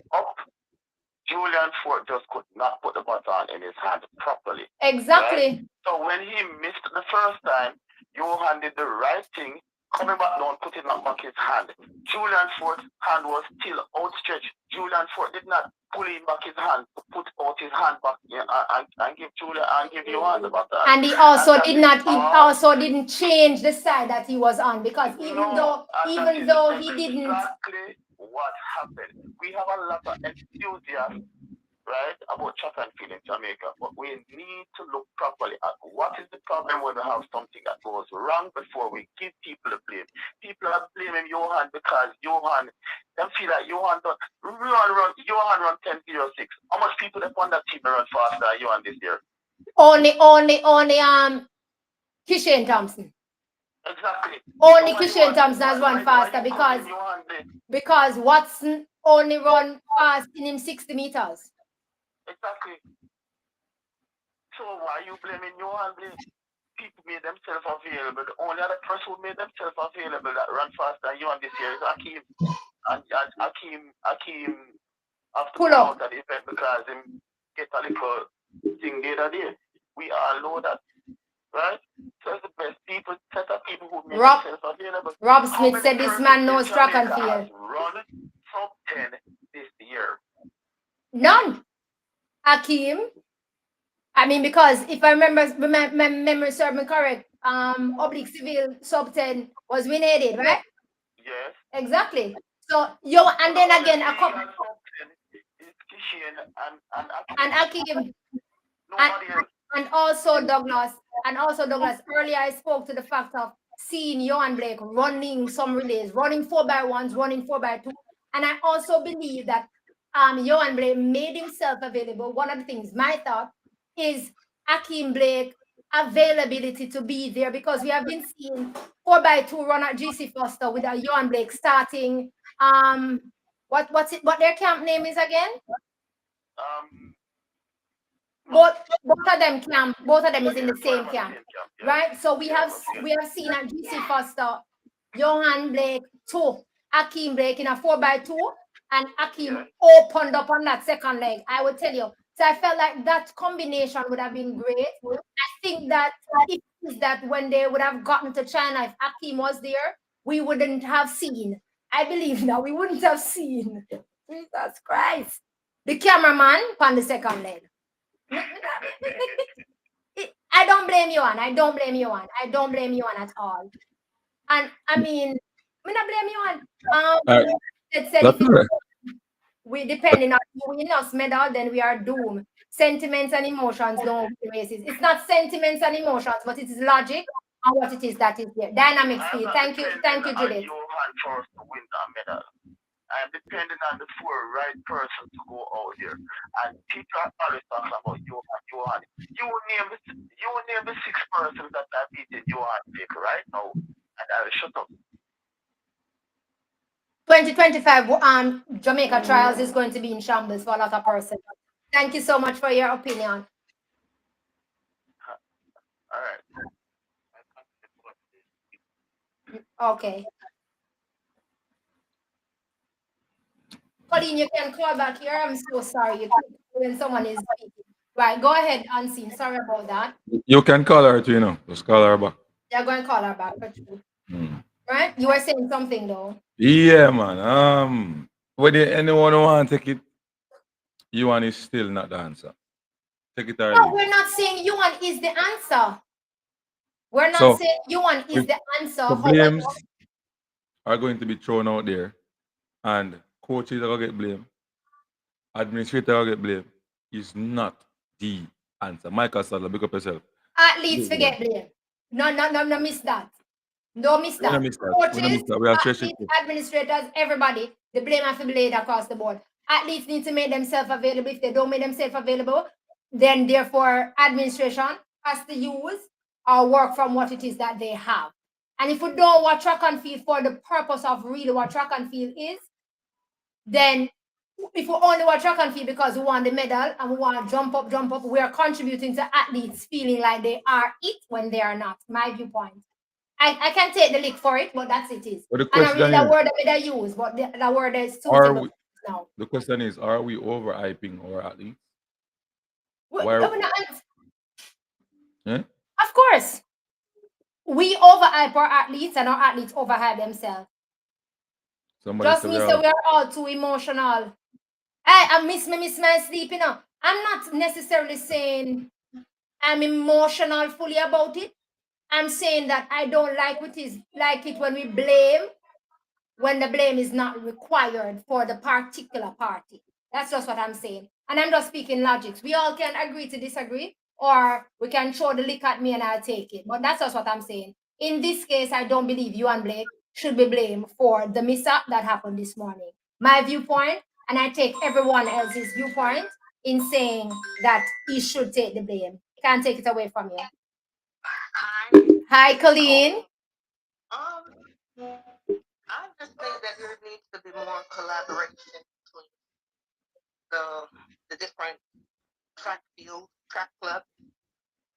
Julian Ford just could not put the baton in his hand properly. Exactly. Right? So when he missed the first time, Johan did the right thing, coming back down, putting back his hand. Julian Ford's hand was still outstretched. Julian Ford did not pull him back his hand to put out his hand back and give Julian and give Johan the baton. And he also didn't change the side that he was on, because even though he didn't. Exactly what happened. We have a lot of enthusiasm, right, about track and field in Jamaica, but we need to look properly at what is the problem when we have something that goes wrong before we give people the blame. People are blaming Johan because Johan, they feel like Johan run 10.06. How much people that on that team run faster than Johan this year? Only Kishane Thompson. Exactly. Only So why you Kishane want Thompson has run why faster you blaming Johan Blake? because Watson only run fast in 60 meters. Exactly. So why you blaming Johan Blake? People made themselves available. The only other person who made themselves available that ran faster than Johan this year is Hakeem. And Hakeem have to Pull pull up. out of the event because him get a little thing the other day. We all know that, right? So it's the best set of people who make themselves available. Rob How Smith many said this persons man in knows track and Jamaica has field. run sub 10 this year? None. Hakeem. I mean, because if I remember, my memory serves me correct, Oblique Civil sub 10 was winning, right? Yes. Exactly. So, and then again, a couple. Is Kishane and And Hakeem. Nobody else. And also Douglas. Earlier I spoke to the fact of seeing Johan Blake running some relays, running 4x1s, running 4x2. And I also believe that Johan Blake made himself available. One of the things, my thought, is Hakeem Blake availability to be there, because we have been seeing 4x2 run at GC Foster with a Johan Blake starting. What their camp name is again? Both of them is in the same camp, right? So we have seen at GC Foster, Johan Blake 2, Hakeem Blake in a 4x2, and Hakeem opened up on that second leg. I would tell you. So I felt like that combination would have been great. I think that it is that when they would have gotten to China, if Hakeem was there, we wouldn't have seen. I believe now we wouldn't have seen. Jesus Christ. The cameraman on the second leg. I don't blame you on. I don't blame you on at all. And I mean, I not blame you on. It said if we depending on who win us medal, then we are doomed. Sentiments and emotions don't win races. It's not sentiments and emotions, but it is logic and what it is that is there. Dynamic speed. Thank you, Judith. Johan first to win that medal. I'm depending on the four right person to go out there. And people are always talking about Johan. You name the 6 persons that are beating Johan Blake right now, and I'll shut up. 2025 Jamaica trials is going to be in shambles for a lot of persons. Thank you so much for your opinion. All right. Okay. Colleen, you can call back here. I'm so sorry when someone is speaking. Right, go ahead, Unseen. Sorry about that. You can call her too, Just call her back. You're going to call her back for true. Right? You were saying something though. Yeah, man. Whether anyone want to take it, Yuan is still not the answer. Take it or No, leave. we're not saying Yuan is the answer. We're not saying Yuan is the answer. The blames are going to be thrown out there, and coaches are going to get blamed. Administrator are going to get blamed. Is not the answer. Michael Sadler, pick up yourself. Athletes forget blame. No, miss that. No, miss that. Coaches, athletes, administrators, everybody, the blame has to be laid across the board. Athletes need to make themselves available. If they don't make themselves available, then therefore administration has to use or work from what it is that they have. And if we don't watch track and field for the purpose of really what track and field is, then if we only watch track and field because we want the medal and we want to jump up, we are contributing to athletes feeling like they are it when they are not. My viewpoint. I can take the lick for it, but that's it is. But and I read the word that I use, but the word is suitable now. The question is, are we overhyping our athletes? Of course. We overhype our athletes and our athletes overhype themselves. Just means that we are all too emotional. I miss my sleep, I'm not necessarily saying I'm emotional fully about it. I'm saying that I don't like it when we blame, when the blame is not required for the particular party. That's just what I'm saying. And I'm just speaking logics. We all can agree to disagree, or we can throw the lick at me and I'll take it. But that's just what I'm saying. In this case, I don't believe Yuan Blake should be blamed for the mishap that happened this morning. My viewpoint, and I take everyone else's viewpoint in saying that he should take the blame. Can't take it away from you. Hi, Colleen. Um, I just think that there needs to be more collaboration between the different track fields, track clubs,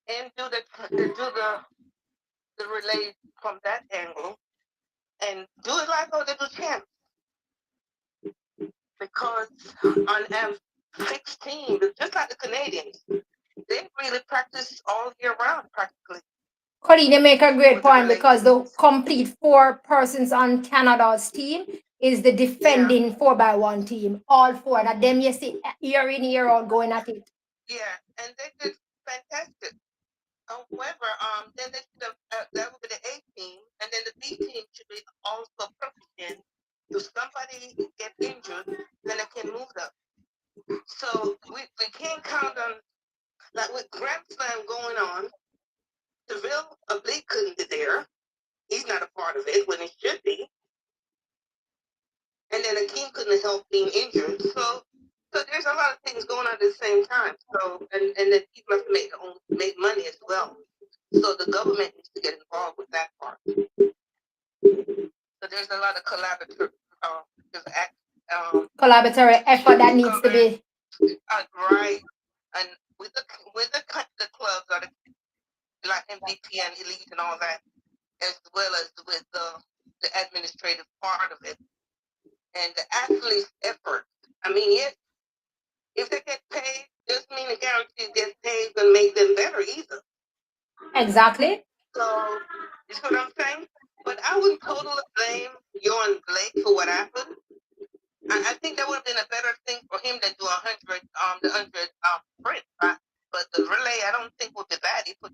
and do the relay from that angle, and do it like how they do champs. Because on M16, just like the Canadians, they really practice all year round practically Colleen, you make a great with the point relay because the teams. complete four persons on Canada's team is the Yeah, defending 4x1 team. All four. That them you see year in, year out going at it. yeah, and they did fantastic. However, then they should have that would be the A team, and then the B team should be also proficient. If somebody get injured, then they can move them. So we can't count on, like with Grand Slam going on. Seville Oblique couldn't be there. He's not a part of it when he should be. And then Akeem couldn't help being injured. So there's a lot of things going on at the same time. So and then people have to make money as well. So the government needs to get involved with that part. So there's a lot of collaborative Collaboratory effort that needs to be. right, and with the clubs or like MVP and elite and all that, as well as with the administrative part of it and the athlete's effort. I mean, yes, if they get paid, doesn't mean the guarantee get paid and make them better either. Exactly. So you see what I'm saying? But I wouldn't totally blame Johan Blake for what happened. I think that would have been a better thing for him than do the 100 sprint. But the relay, I don't think would be bad. He could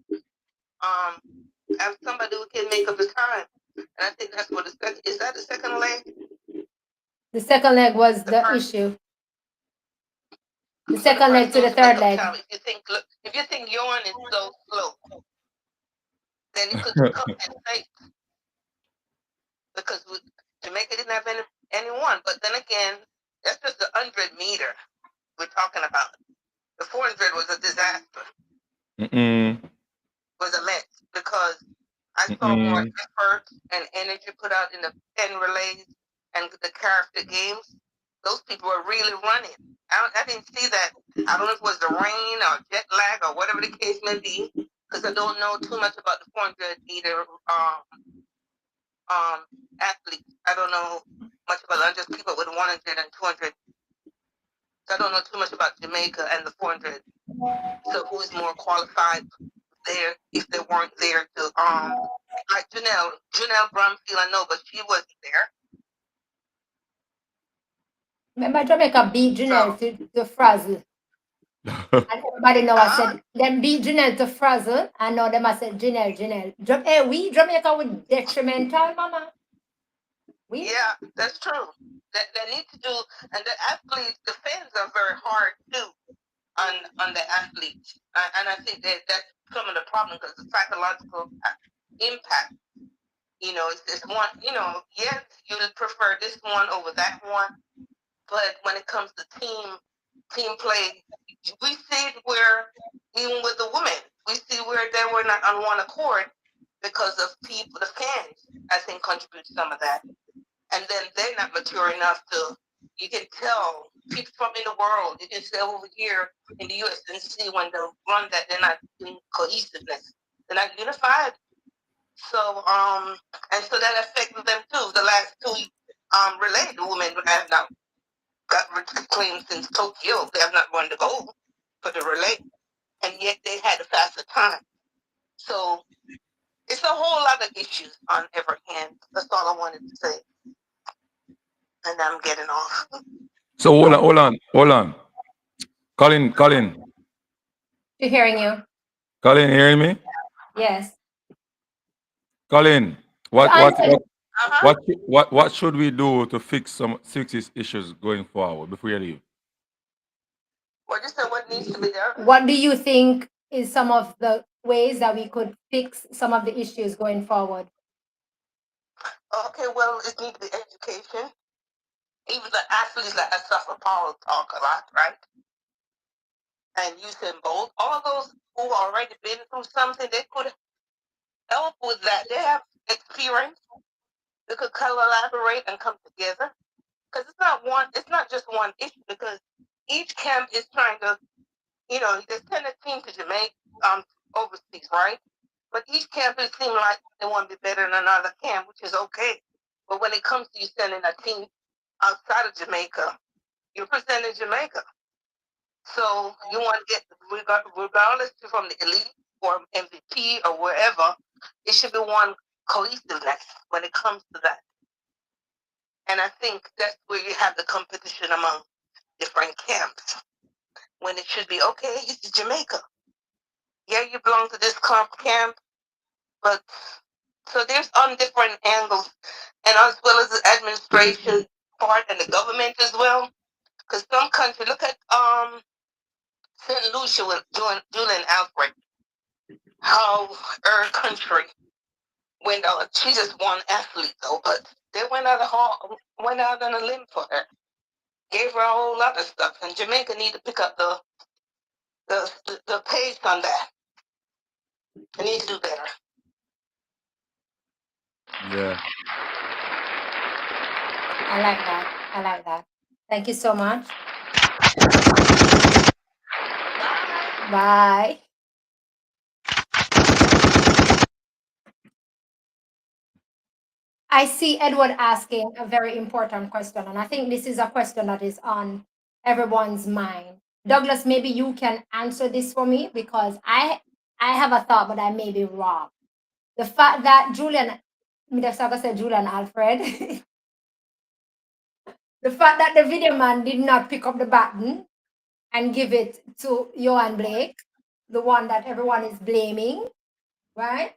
have somebody who can make up the time. And I think that's what is that the second leg? The second leg was The the first, issue. The so the second leg first to the was to make third up leg. time. If you think Johan is so slow, then you could compensate because Jamaica didn't have anyone. But then again, that's just the 100 meter we're talking about. The 400 was a disaster. Was a mess because I saw more effort and energy put out in the 10 relays and the character games. Those people were really running. I didn't see that. I don't know if it was the rain or jet lag or whatever the case may be, because I don't know too much about the 400 meter athletes. I don't know much about it. I just keep up with 100 and 200. So I don't know too much about Jamaica and the 400. So who is more qualified there if they weren't there to like Janelle Brumfield, I know, but she wasn't there. Remember Jamaica beat Janelle to frazzle. And everybody know I said them beat Janelle to frazzle. And now them I said Janelle. Hey, we Jamaica with detrimental, mama. Yeah, that's true. They need to do, and the athletes, the fans are very hard too on the athletes, and I think that's some of the problem because the psychological impact. It's one. Yes, you would prefer this one over that one, but when it comes to team play, we see where even with the women, we see where they were not on one accord because of the fans. I think contribute some of that. And then they're not mature enough you can tell people from in the world, you can say over here in the US and see when they run that they're not in cohesiveness. They're not unified. So, and so that affected them too. The last two related women have not got claims since Tokyo. They have not won the gold for the relay. And yet they had a faster time. So it's a whole lot of issues on every hand. That's all I wanted to say. And I'm getting off. So hold on. Colin, To hearing you. Colin, hearing me? Yes. Colin, You answered. what should we do to fix these issues going forward before you leave? What you said? What needs to be done? What do you think is some of the ways that we could fix some of the issues going forward? Okay, well, it needs to be education. Even the athletes that suffer power talk a lot, right? And Usain Bolt, all those who already been through something, they could help with that. They have experience. They could collaborate and come together. Because it's not just one issue, because each camp is trying to, they send a team to Jamaica, overseas, right? But each camp is seem like they want to be better than another camp, which is okay. But when it comes to you sending a team outside of Jamaica, you're presenting Jamaica. So you want to get, regardless from the elite or MVP or wherever, it should be one cohesiveness when it comes to that. And I think that's where you have the competition among different camps. When it should be, okay, it's Jamaica. Yeah, you belong to this camp, but so there's on different angles, and as well as the administration part and the government as well. Because some countries, look at St. Lucia with Julian outbreak, how her country went out. She just one athlete though, but they went out on a limb for her, gave her a whole lot of stuff, and Jamaica need to pick up the pace on that. They need to do better. Yeah. I like that. I like that. Thank you so much. Bye. I see Edward asking a very important question, and I think this is a question that is on everyone's mind. Douglas, maybe you can answer this for me, because I have a thought, but I may be wrong. The fact that Julian, Mr. said Julian Alfred, the fact that the video man did not pick up the baton and give it to Johan Blake, the one that everyone is blaming, right?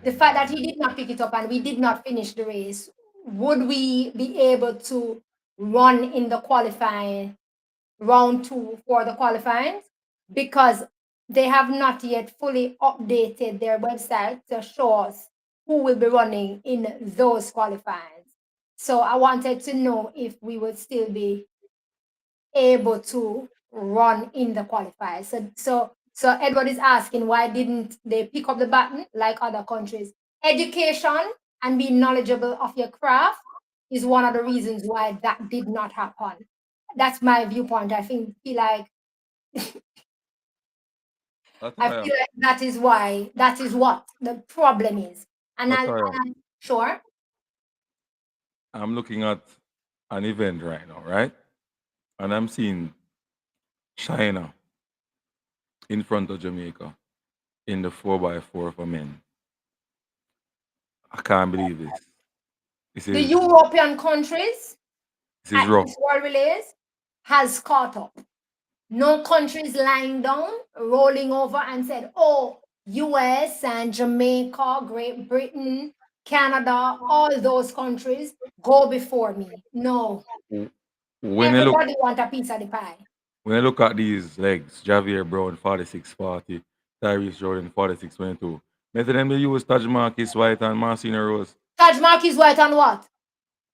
The fact that he did not pick it up and we did not finish the race, would we be able to run in the qualifying round 2 for the qualifying? Because they have not yet fully updated their website to show us who will be running in those qualifiers. So I wanted to know if we would still be able to run in the qualifiers. So Edward is asking, why didn't they pick up the baton like other countries? Education and being knowledgeable of your craft is one of the reasons why that did not happen. That's my viewpoint. I feel like that is why, that is what the problem is. And I'm sure. I'm looking at an event right now, right? And I'm seeing China in front of Jamaica in the 4x4 for men. I can't believe this. The European countries this is rough. This world relays has caught up. No countries lying down, rolling over and said, oh, US and Jamaica, Great Britain, Canada, all those countries go before me. No. When everybody want a piece of the pie. When I look at these legs, Javier Brown 46-40, Tyrese Jordan 46-22. Method them they use Taj Marcus White and Marcina Rose. Taj Marcus White on what?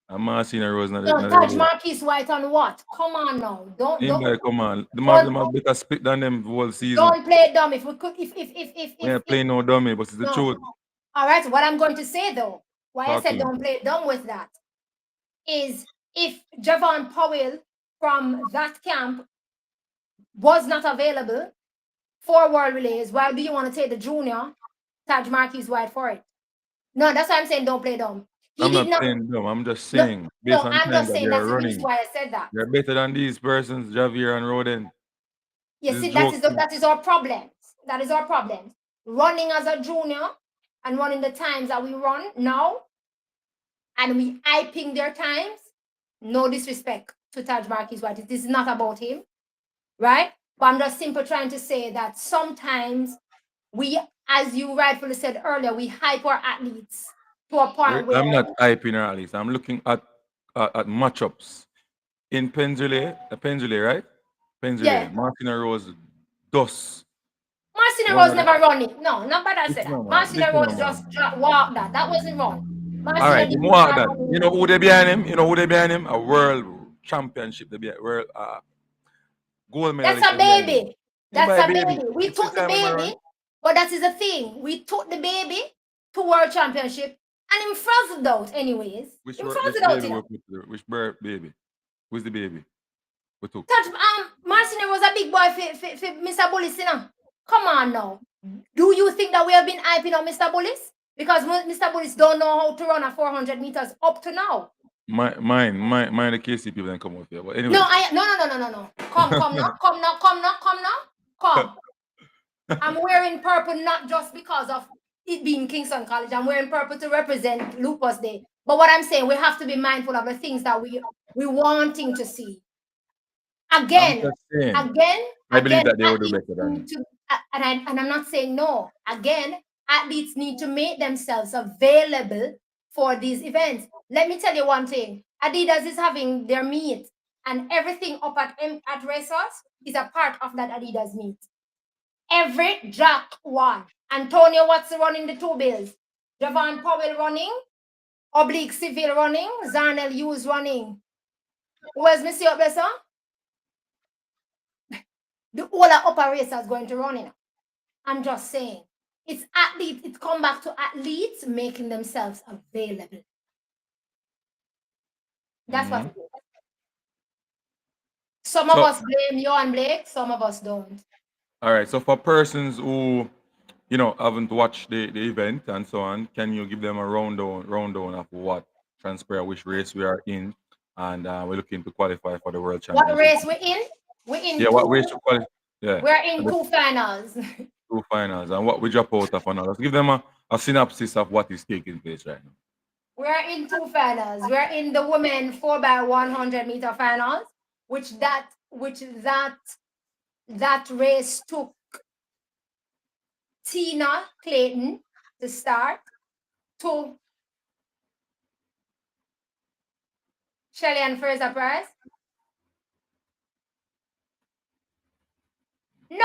And Marcina Rose. No, Taj Marcus White on what? Come on now. Don't come on. The man better spit than them whole season. Don't play dumb. If we could we ain't playing no dummy, but it's the truth. All right, what I'm going to say though, why I said don't play dumb with that, is if Javon Powell from that camp was not available for World Relays, why do you want to take the junior Taj Marcus White for it? No, that's why I'm saying don't play dumb. I'm not saying dumb. I'm just saying. No, I'm just saying that's the reason why I said that. They're better than these persons, Javier and Roden. Yes, see, that is our problem. That is our problem. Running as a junior and running the times that we run now, and we hyping their times. No disrespect to Taj Marcus White. This is not about him, right? But I'm just simply trying to say that sometimes we, as you rightfully said earlier, we hype our athletes to a point where I'm not hyping our athletes. I'm looking at matchups in Penzule, right? Penzule, yeah. Martina Rose, DOS. Martina Rose never run it. No, not bad I said that. Martina Rose just walked that. That wasn't wrong. Martina all right, walk that. You know who they behind him? A world championship. They be world gold medalist. That's a baby. That's a baby. We took the baby. But that is the thing. We took the baby to World Championship and him frazzled out anyways. Which Him which frazzled out, baby you we know. put there? Which bird baby? Who's the baby? We took. Touch Marciner was a big boy for Mr. Bullis, you know. Come on now. Do you think that we have been hyping on Mr. Bullis? Because Mr. Bullis don't know how to run a 400 meters up to now. Mine the KC people then come out here. But No, anyway. no. Come now, come now. Come. I'm wearing purple not just because of it being Kingston College. I'm wearing purple to represent Lupus Day. But what I'm saying, we have to be mindful of the things that we wanting to see. I'm Again, just saying. again, I believe again, that they will do athletes better need than to, and I'm not saying no. Again, athletes need to make themselves available for these events. Let me tell you one thing: Adidas is having their meet, and everything up at Racehorse is a part of that Adidas meet. Every Jack one. Antonio Watts running the two bills. Javon Powell running. Oblique Civil running. Zarnell Hughes running. Where's Missy up there, sir? The whole upper race is going to run in. I'm just saying. It's athletes, it's come back to athletes making themselves available. That's what it is. Some of us blame you and Blake, some of us don't. all right. So for persons who haven't watched the event and so on, can you give them a rundown of what transpired, which race we are in, and we're looking to qualify for the World What Championship? race we're in? We're in Yeah, what two. race to qualify? Yeah, We're in the two finals. two finals and what we drop out of another. Let's give them a synopsis of what is taking place right now. We're in two finals. We're in the women 4x100 meter finals, that race took Tina Clayton to start, to Shelly and Fraser Price. No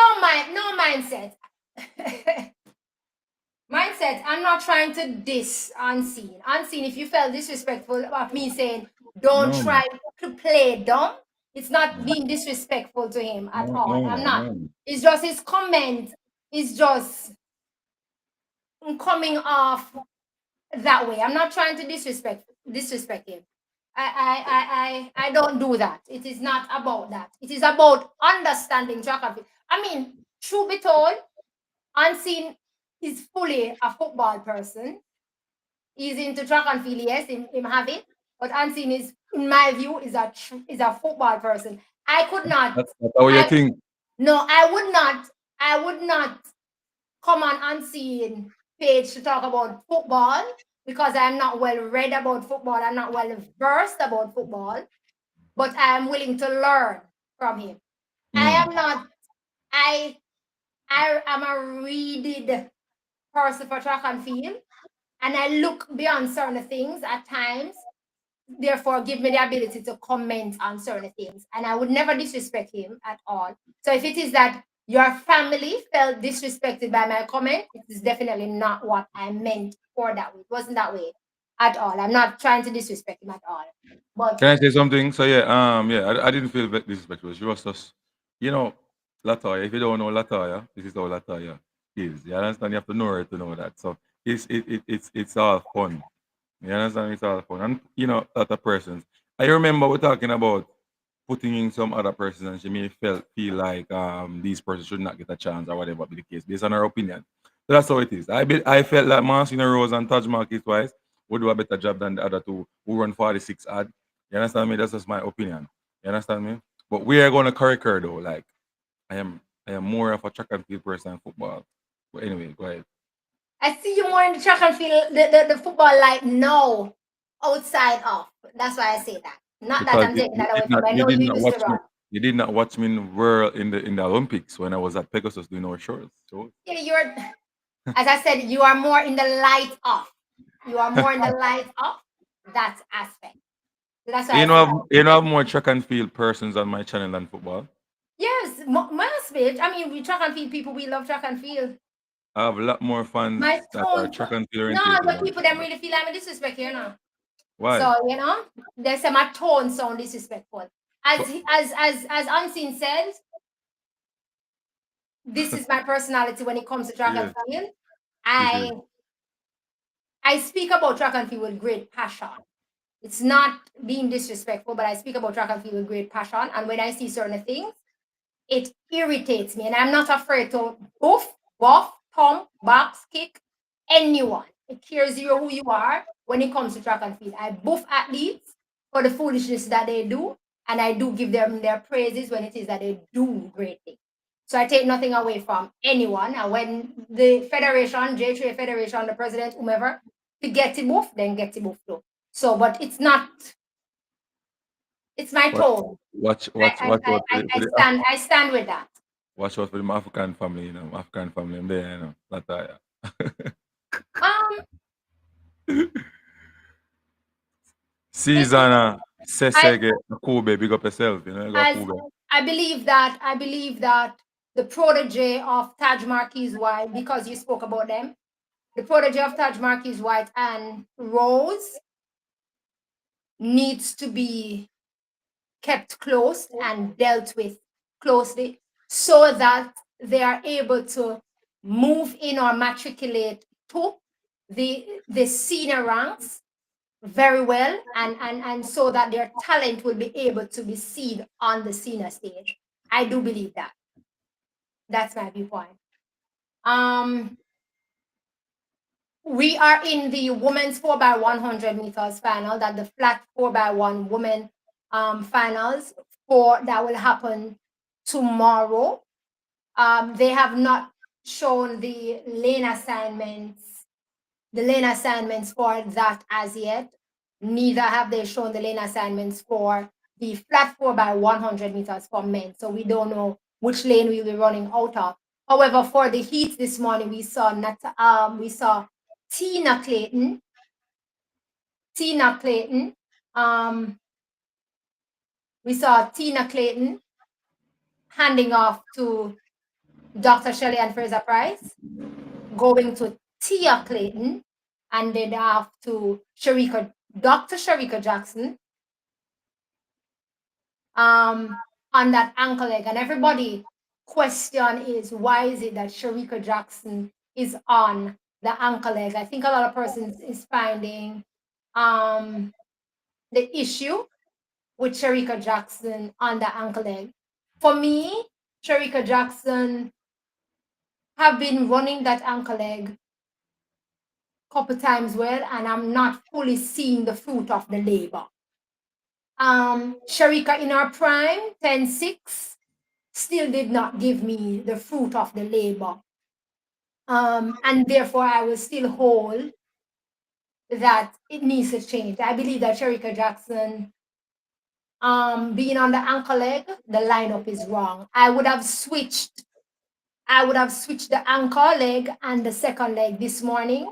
mindset. Mindset. I'm not trying to diss Unseen. Unseen, if you felt disrespectful of me saying don't No, try man. to play dumb, it's not No, being disrespectful to him at no, all. no, I'm man, not. no. It's just his comment is just coming off that way. I'm not trying to disrespect him. I don't do that. It is not about that. It is about understanding track and field. I mean, truth be told, Unseen is fully a football person. He's into track and field, yes, him have it. But Unseen is, in my view, is a football person. I could not. That's how you I think. No, I would not. I would not come on Unseen page to talk about football because I'm not well read about football. I'm not well versed about football, but I am willing to learn from him. I am not. I am a readed person for track and field, and I look beyond certain things at times. Therefore, give me the ability to comment on certain things, and I would never disrespect him at all. So if it is that your family felt disrespected by my comment, it is definitely not what I meant for that way. It wasn't that way at all. I'm not trying to disrespect him at all. But Can I say something? So yeah, I didn't feel disrespectful. She was just, you know, Latoya. If you don't know Latoya, this is how Latoya is. You understand? You have to know her to know that. So it's all fun. You understand? It's all fun. And other persons. I remember we're talking about putting in some other person and she may feel like these persons should not get a chance or whatever be the case, based on her opinion. So that's how it is. I felt like Marcina Rose and Taj Marquis twice would do a better job than the other two who run 46 ad. You understand me? That's just my opinion. You understand me? But we are gonna correct her though. Like I am more of a track and field person than football. But anyway, go ahead. I see you more in the track and field, the football like no, outside of. That's why I say that. Not that Because I'm you, taking you that did away from not you. I you know did you not used to watch me run. you did not watch me in the Olympics when I was at Pegasus doing our shorts. So Yeah, you're, as I said, you are more in the light of. You are more in the light of that aspect. So that's why I say that. you know have more track and field persons on my channel than football. Yes, must be. I mean, we track and field people. We love track and field. I have a lot more My fans that are tone, track and field no, orientated but than people them football. really feel I'm a disrespect here now. Why? So they say my tone sound disrespectful. But As Unseen said, this is my personality when it comes to track and Yes, field. it is. I I speak about track and field with great passion. It's not being disrespectful, but I speak about track and field with great passion. And when I see certain things, it irritates me. And I'm not afraid to boof, buff, thump, box, kick anyone. It cares you who you are when it comes to track and field. I boof athletes for the foolishness that they do, and I do give them their praises when it is that they do great things. So I take nothing away from anyone. And when the federation, J3 Federation, the president, whomever, to get it boof, then get it boof too. So, but it's not, it's my But tone. watch out for I stand with that. watch out for the African family, you know. African family, them there, you know. That Um, Seasana, I Sesege, Kobe, big up yourself, you know, you got as Kobe. I believe that the protege of Taj Marquis White, because you spoke about them, the protege of Taj Marquis White and Rose needs to be kept close and dealt with closely so that they are able to move in or matriculate to the senior ranks very well, and so that their talent will be able to be seen on the senior stage. I do believe that. That's my viewpoint. Um, we are in the women's 4x100 meters final, that the flat 4x1 women finals for that will happen tomorrow. They have not shown the lane assignments for that as yet. Neither have they shown the lane assignments for the flat 4x100 meters for men. So we don't know which lane we'll be running out of. However, for the heats this morning, we saw Tina Clayton. Tina Clayton. Um, we saw Tina Clayton handing off to Dr. Shelley and Fraser Price, going to Tia Clayton, and then off to Dr. Shericka Jackson, on that ankle leg. And everybody question is, why is it that Shericka Jackson is on the ankle leg? I think a lot of persons is finding the issue with Shericka Jackson on the ankle leg. For me, Shericka Jackson have been running that ankle leg couple times well, and I'm not fully seeing the fruit of the labor. Shericka in her prime, 10-6, still did not give me the fruit of the labor. And therefore I will still hold that it needs to change. I believe that Shericka Jackson, being on the ankle leg, the lineup is wrong. I would have switched the ankle leg and the second leg this morning.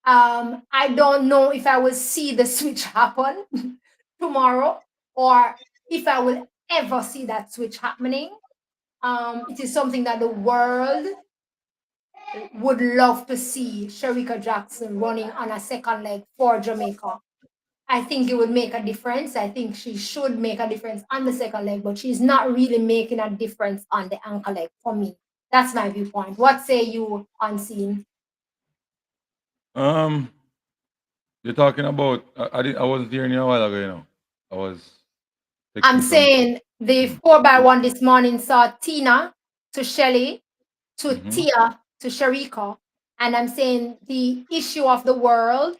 I don't know if I will see the switch happen tomorrow, or if I will ever see that switch happening. It is something that the world would love to see Shericka Jackson running on a second leg for Jamaica. I think it would make a difference. I think she should make a difference on the second leg, but she's not really making a difference on the ankle leg for me. That's my viewpoint. What say you, Unseen? Um, you're talking about I wasn't hearing you a while ago, you know. I was I'm texting some. saying the 4x1 this morning saw Tina to Shelly to Mm-hmm. Tia to Shericka. And I'm saying the issue of the world,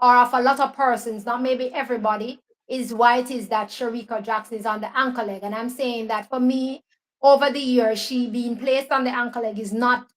or of a lot of persons, not maybe everybody, is why it is that Shericka Jackson is on the ankle leg. And I'm saying that for me, over the years, she being placed on the ankle leg is not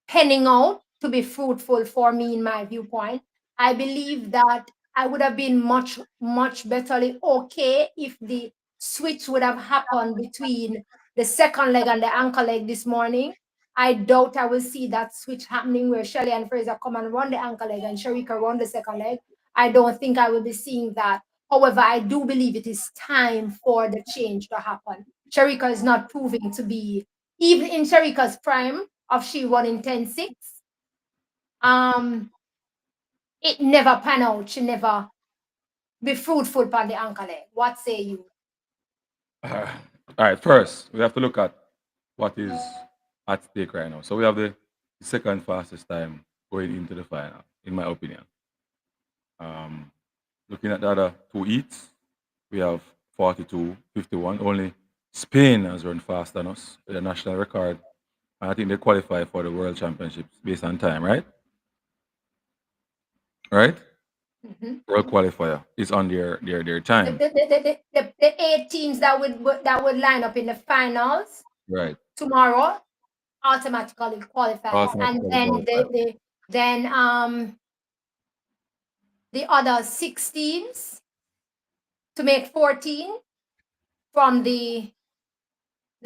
penning out to be fruitful for me in my viewpoint. I believe that I would have been much, much betterly okay if the switch would have happened between the second leg and the ankle leg this morning. I doubt I will see that switch happening where Shelly and Fraser come and run the ankle leg and Shericka run the second leg. I don't think I will be seeing that. However, I do believe it is time for the change to happen. Shericka is not proving to be, even in Shericka's prime of she running 10-6, it never pan out. She never be fruitful on the ankle leg. What say you? All right, first we have to look at what is at stake right now. So we have the second fastest time going into the final, in my opinion. Um, Looking at the other two heats, we have 42:51. Only Spain has run faster than us with a national record. And I think they qualify for the World Championships based on time, right? Right? Mhm. World qualifier is on their The, time. the, the, the, the 8 teams that would line up in the finals Right. tomorrow automatically qualifies, and Automatically then qualified. the other 6 teams to make 14 from the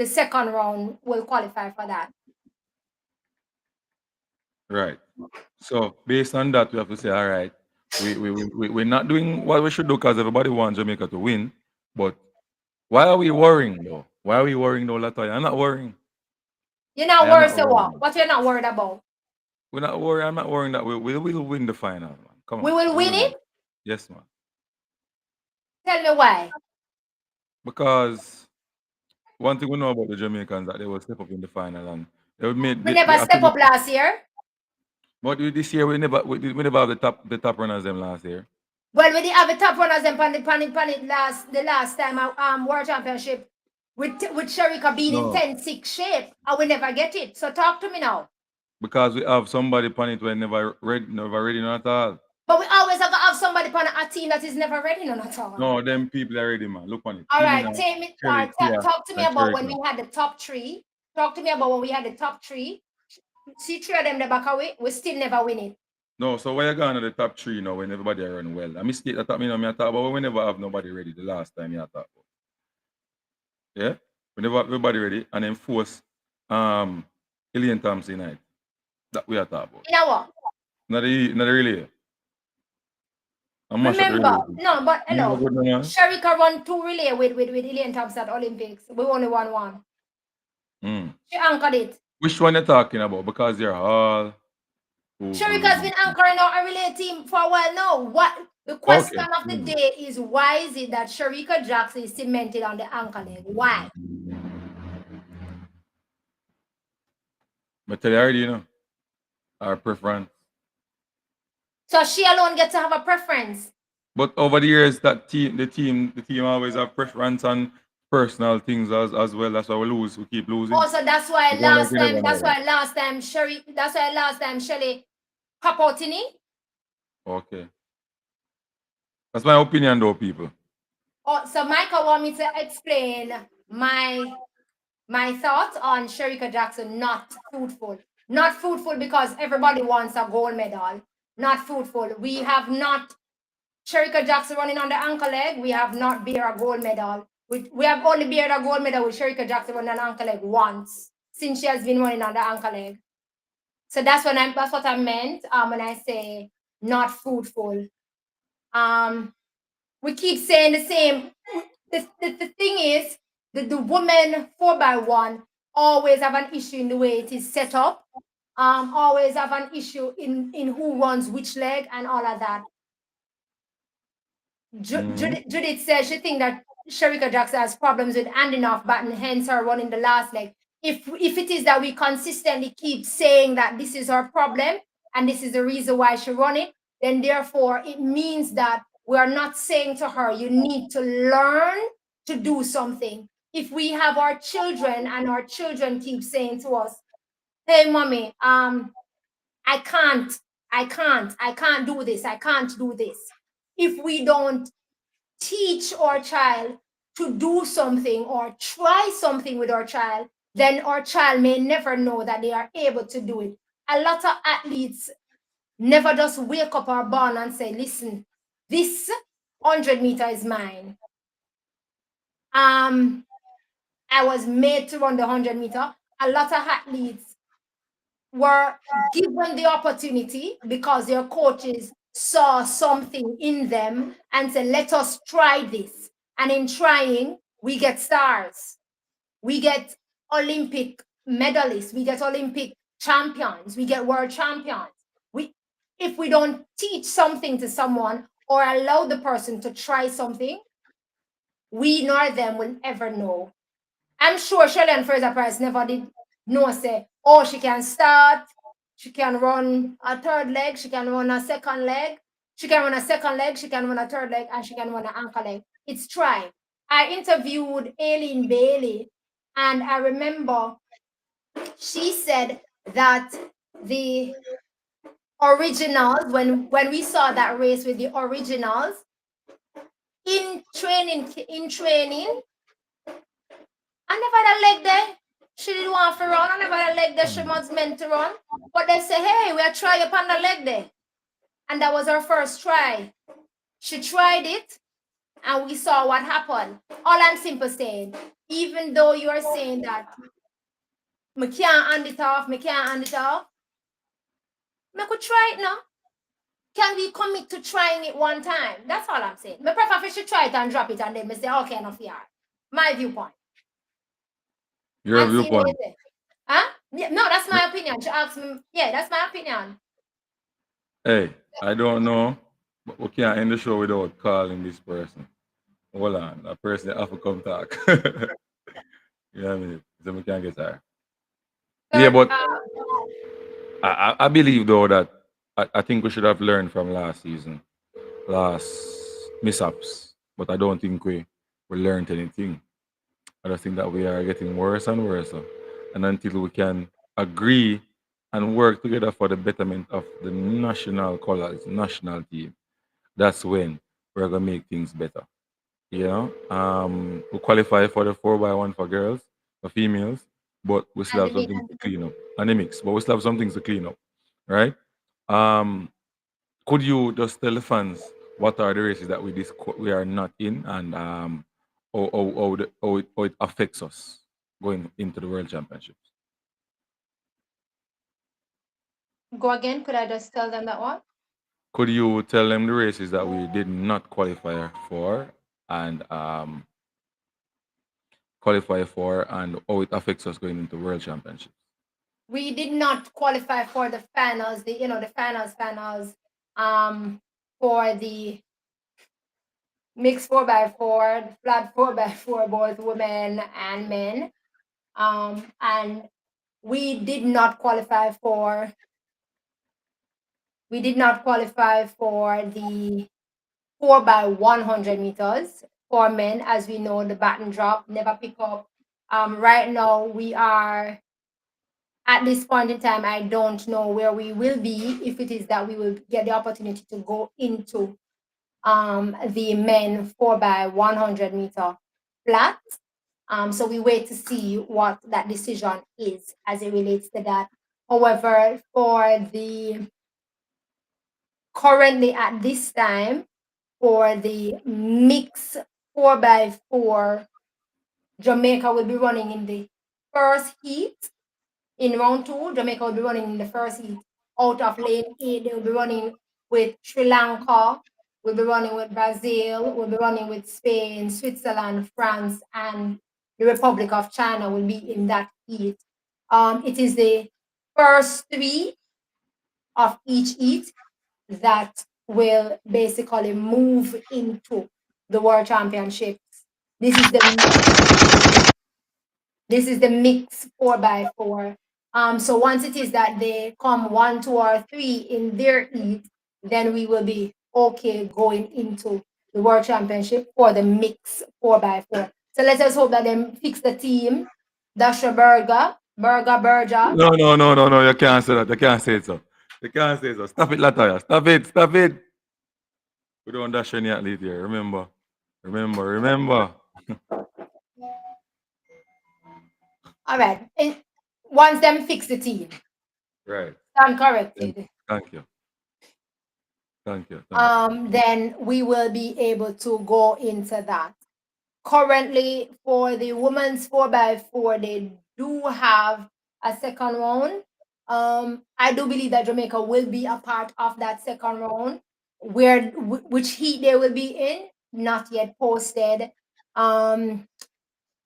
second round will qualify for that. Right. So based on that, we have to say, all right, we're not doing what we should do because everybody wants Jamaica to win. But why are we worrying though? Why are we worrying though, Latoya? I'm not worrying. You're I not am worried, not so what? worrying. What you're not worried about? We're not worried. I'm not worrying that we will win the final, man. Come We on. will We win will win. it? Yes, man. Tell me why. Because one thing we know about the Jamaicans that they will step up in the final and they would make We never I step think up last year. but this year we never have the top runners them last year. Well, we did have a top runners and pan it the last time World Championship with Shericka being in No. 10-6 shape, and we never get it. So talk to me now. Because we have somebody on it when never ready not at all. But we always have to have somebody on a team that is never ready none at all. No, them people are ready, man. Look on it. All Even right, tell me, Kelly, Tia, talk to me and about when we Shericka. had the top three. Talk to me about when we had the top three. See three of them the back away. We still never win it. No, so why you going to the top three now when everybody are run well? I mistake that me I talk about when we never have nobody ready the last time you talk about. Yeah? We never have everybody ready and then force um Elaine Thompson United. That we are talking about. You know what? Not the relay. I'm mash up the Remember, relay. no, but Never hello. good no man. Shericka won 2 relay with Ilian Thompson at Olympics. We only won one. Mm. She anchored it. Which one you talking about? Because you're all Shericka's who been anchoring out a relay team for a while now. What the question okay. of the day is, why is it that Shericka Jackson is cemented on the anchor leg? Why? But tell you already, our preference. So she alone gets to have a preference. But over the years, the team always have preference on personal things as well. That's why we lose. We keep losing. Also, that's why We don't like last we time, never know that's that. why last time Sherry, that's why last time Shelly pop out in it. Okay. That's my opinion though, people. Oh, so Michael want me to explain my thoughts on Shericka Jackson not fruitful. Not fruitful because everybody wants a gold medal. Not fruitful. We have not Shericka Jackson running on the ankle leg. We have not bear a gold medal. We have only beared a gold medal with Shericka Jackson running on the ankle leg once since she has been running on the ankle leg. So that's what I meant when I say not fruitful. We keep saying the same. The thing is, the women 4x1 always have an issue in the way it is set up. Always have an issue in who runs which leg and all of that. Judith says she thinks that Shericka Jackson has problems with handing off Baton, hence her running the last leg. If it is that we consistently keep saying that this is her problem and this is the reason why she run it, then therefore it means that we are not saying to her, you need to learn to do something. If we have our children and our children keep saying to us, hey mommy, I can't do this, I can't do this. If we don't teach our child to do something or try something with our child, then our child may never know that they are able to do it. A lot of athletes never just wake up or born and say, listen, this 100 meter is mine. I was made to run the 100 meter. A lot of athletes were given the opportunity because their coaches saw something in them and said, let us try this. And in trying, we get stars. We get Olympic medalists. We get Olympic champions. We get world champions. If we don't teach something to someone or allow the person to try something, we nor them will ever know. I'm sure Shirley and Fraser Price never did know say, oh, she can start, she can run a third leg, she can run a second leg, she can run a second leg, she can run a third leg, and she can run an anchor leg. It's trying. I interviewed Aileen Bailey, and I remember she said that the originals, when we saw that race with the originals in training, I never had a leg there. She didn't want to run. I never had a leg there. She was meant to run. But they say, hey, we'll try upon the leg there. And that was her first try. She tried it and we saw what happened. All I'm simply saying, even though you are saying that me can't hand it off, me can't hand it off, me could try it now. Can we commit to trying it one time? That's all I'm saying. Me prefer if you should try it and drop it and then me say, okay, enough here. My viewpoint. Your And see what you viewpoint. say. Huh? Yeah, no, that's my opinion. She asked me, yeah, that's my opinion. Hey, I don't know, but we can't end the show without calling this person. Hold on, that person have to come talk. You know what I mean? So we can get her. Yeah, Third, but I believe though that I think we should have learned from last season, last mishaps. But I don't think we learned anything. I just think that we are getting worse and worse. And until we can agree and work together for the betterment of the national colors, national team, that's when we're gonna make things better. You know, we qualify for the 4x1 for girls, for females, but we still and the have some mix. things to clean up. And the mix, but we still have some things to clean up, right? Um, could you just tell the fans what are the races that we are not in, and how it affects us going into the World Championships? Go again. Could I just tell them that what? Could you tell them the races that we did not and qualify for, and how it affects us going into World Championships? We did not qualify for the finals, the finals, for the mixed 4x4, the flat 4x4, both women and men. And we did not qualify for the 4x100 meters for men. As we know, the baton drop never pick up. Right now we are at this point in time, I don't know where we will be if it is that we will get the opportunity to go into the men 4x100 meter flat. So we wait to see what that decision is as it relates to that. However, for the currently at this time, for the mix 4x4, Jamaica will be running in the first heat. In round two, Jamaica will be running in the first heat. Out of lane 8, they will be running with Sri Lanka, we'll be running with Brazil, we'll be running with Spain, Switzerland, France, and the Republic of China will be in that heat. It is the first three of each heat that will basically move into the World Championships. This is the mix 4x4. So once it is that they come 1, 2, or 3 in their heat, then we will be okay going into the World Championship for the mix 4x4. So let's just hope that they fix the team. Dasha Berger. No, no, no, no, no. You can't say that. You can't say it so. You can't say so. Stop it, Lataya. Stop it. Stop it. We don't dash any athlete here. Remember. Remember. Remember. All right. Once them fix the team, Right. stand corrected. Thank you. Thank you. Thank you. Then we will be able to go into that. Currently, for the women's 4x4, they do have a second round. I do believe that Jamaica will be a part of that second round. Which heat they will be in, not yet posted.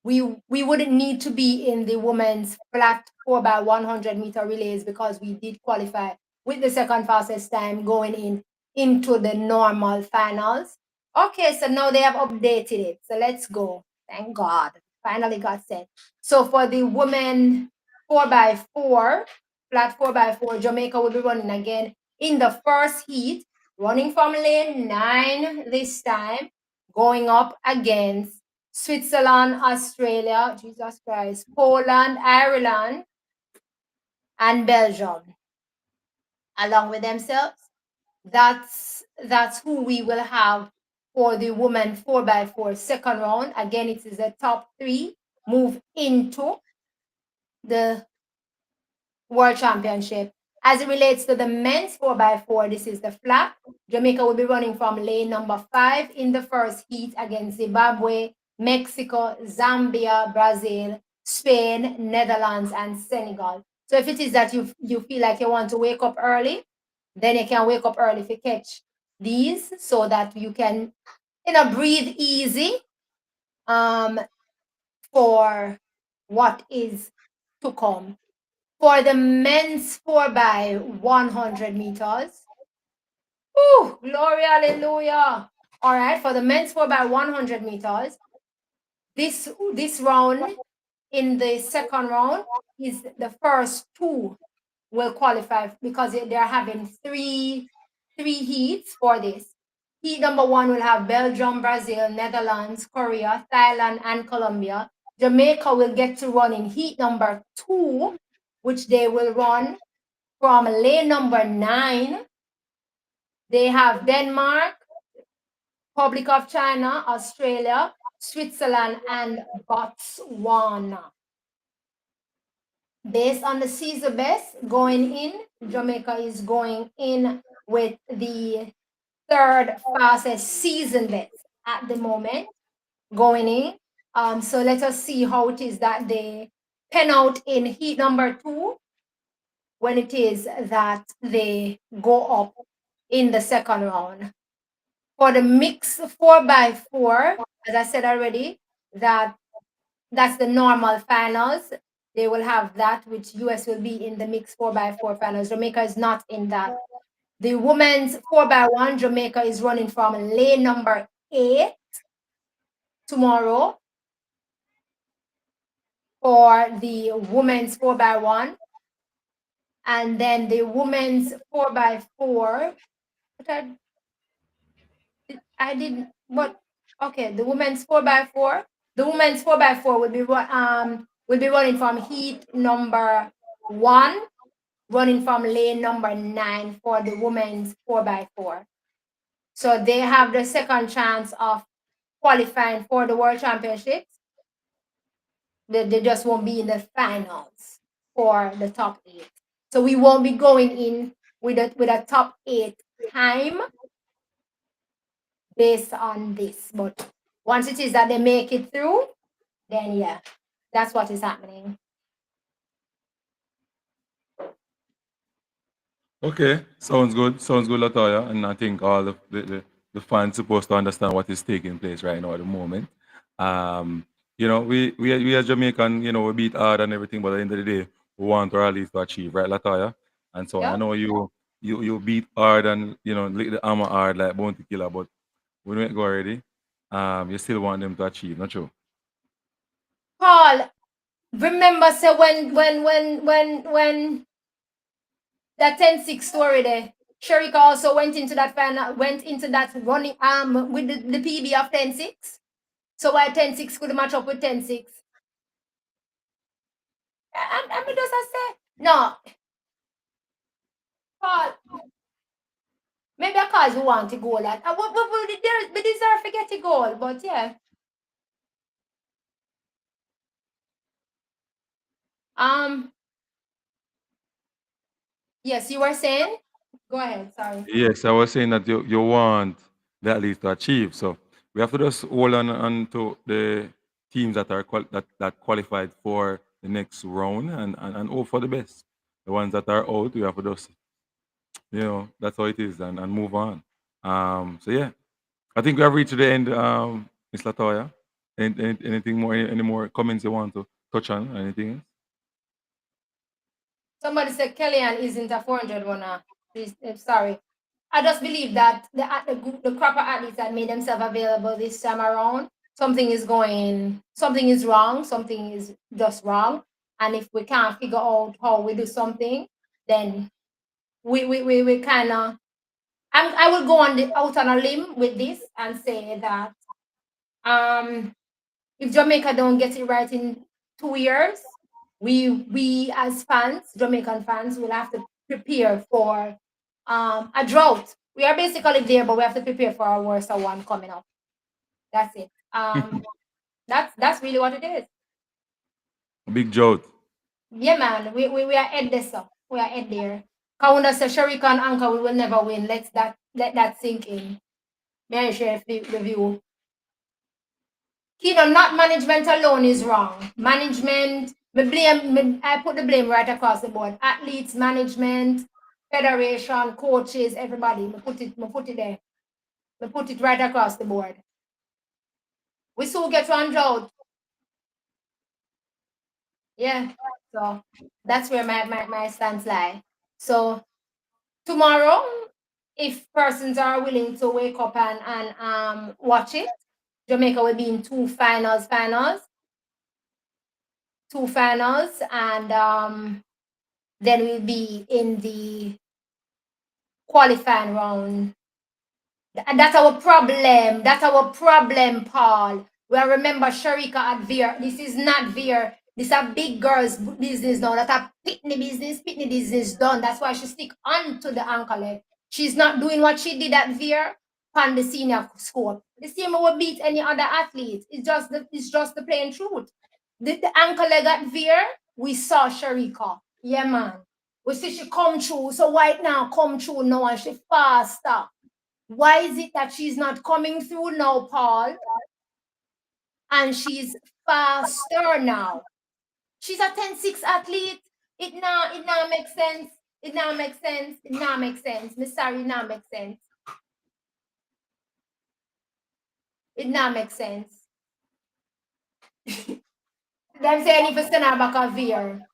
We wouldn't need to be in the women's flat 4x100 meter relays because we did qualify with the second fastest time going into the normal finals. Okay, so now they have updated it. So let's go. Thank God. Finally got set. So for the women 4x4, flat 4x4, Jamaica will be running again in the first heat, running from lane 9 this time, going up against Switzerland, Australia, Jesus Christ, Poland, Ireland, and Belgium, along with themselves. That's who we will have for the women 4x4 second round. Again, it is the top 3 move into the World Championship. As it relates to the men's 4x4, this is the flat. Jamaica will be running from lane number 5 in the first heat against Zimbabwe, Mexico, Zambia, Brazil, Spain, Netherlands, and Senegal. So if it is that you feel like you want to wake up early, then you can wake up early to catch these so that you can, breathe easy for what is to come. For the men's 4x100 meters, glory, hallelujah. All right, for the men's 4x100 meters, this round, in the second round, is the first 2 will qualify because they're having three heats for this. Heat number 1 will have Belgium, Brazil, Netherlands, Korea, Thailand, and Colombia. Jamaica will get to run in heat number 2, which they will run from lane number 9. They have Denmark, Republic of China, Australia, Switzerland, and Botswana. Based on the Caesar best going in, Jamaica is going in with the 3rd fastest season best at the moment going in. So let us see how it is that they pen out in heat number 2 when it is that they go up in the second round. For the mixed 4x4, as I said already, that's the normal finals. They will have that, which US will be in the mixed 4x4 finals. Jamaica is not in that. The women's 4x1, Jamaica is running from lane number 8 tomorrow for the women's 4x1. And then the women's 4x4, I didn't, what, okay, the women's 4x4. The women's 4x4 will be running from heat number 1, running from lane number 9 for the women's 4x4. So they have the second chance of qualifying for the World Championships. They just won't be in the finals for the top 8. So we won't be going in with a top 8 time based on this. But once it is that they make it through, then yeah, that's what is happening. Okay, sounds good, Latoya. And I think all of the fans supposed to understand what is taking place right now at the moment. We as Jamaican, we beat hard and everything, but at the end of the day, we want our least to achieve, right, Latoya? And so I Yeah. know you beat hard and lick the armor hard like Bounty Killer, but when we go already, you still want them to achieve, not true? Paul, remember, so when that 10-6 story there, Shericka also went into that running with the PB of 10-6. So why 10-6 could match up with 10-6? I'm just say no. Paul, maybe because we want to goal that. We deserve to get a goal, but yeah. Yes, you were saying? Go ahead, sorry. Yes, I was saying that you want the at least to achieve. So we have to just hold on to the teams that are that qualified for the next round and hope for the best. The ones that are out, we have to just that's how it is and move on. So yeah, I think we have reached the end, Miss Latoya. Anything more? Any more comments you want to touch on? Anything else? Somebody said Kellyanne isn't a 400 runner. Please, sorry. I just believe that the crapper athletes that made themselves available this time around, something is wrong, something is just wrong. And if we can't figure out how we do something, then we kind of, I will go out on a limb with this and say that um, if Jamaica don't get it right in 2 years, we as fans, Jamaican fans, will have to prepare for a drought. We are basically there, but we have to prepare for a worse one coming up. That's it. That's really what it is. Big joke. Yeah, man. We are at this. We are at there. Kaunda says Shericka and Anchor we will never win. Let that sink in. May I share the view? Kino, not management alone is wrong. Management, I put the blame right across the board. Athletes, management, federation, coaches, everybody. Me put it there. Me put it right across the board. We still get run out. Yeah. So that's where my stance lie. So tomorrow, if persons are willing to wake up and watch it, Jamaica will be in two finals, and then we'll be in the qualifying round. And that's our problem. That's our problem, Paul. Well, remember Shericka at Veer. This is not Veer. This is a big girl's business now. That's a pitney business done. That's why she stick on to the ankle leg. She's not doing what she did at Veer on the senior school. The same will beat any other athlete. It's just the plain truth. The ankle leg at Veer, we saw Shericka. Yeah, man. We see she come through. So right now, come through now and she faster. Why is it that she's not coming through now, Paul? And she's faster now. She's a 10-6 athlete. It now makes sense. It now makes sense. It now makes sense. Me sorry, it now makes sense. It now makes sense. Them saying if you stand back of here.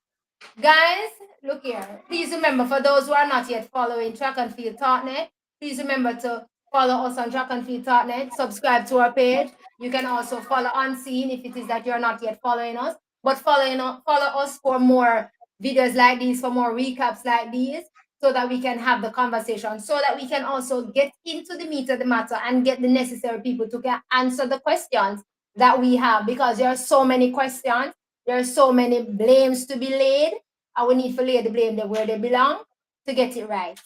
Guys, look here. Please remember, for those who are not yet following Track and Field Talknet, please remember to follow us on Track and Field Talknet, subscribe to our page. You can also follow Unseen if it is that you're not yet following us. But follow us for more videos like these, for more recaps like these, so that we can have the conversation, so that we can also get into the meat of the matter and get the necessary people to answer the questions that we have, because there are so many questions. There are so many blames to be laid, and we need to lay the blame there where they belong to get it right.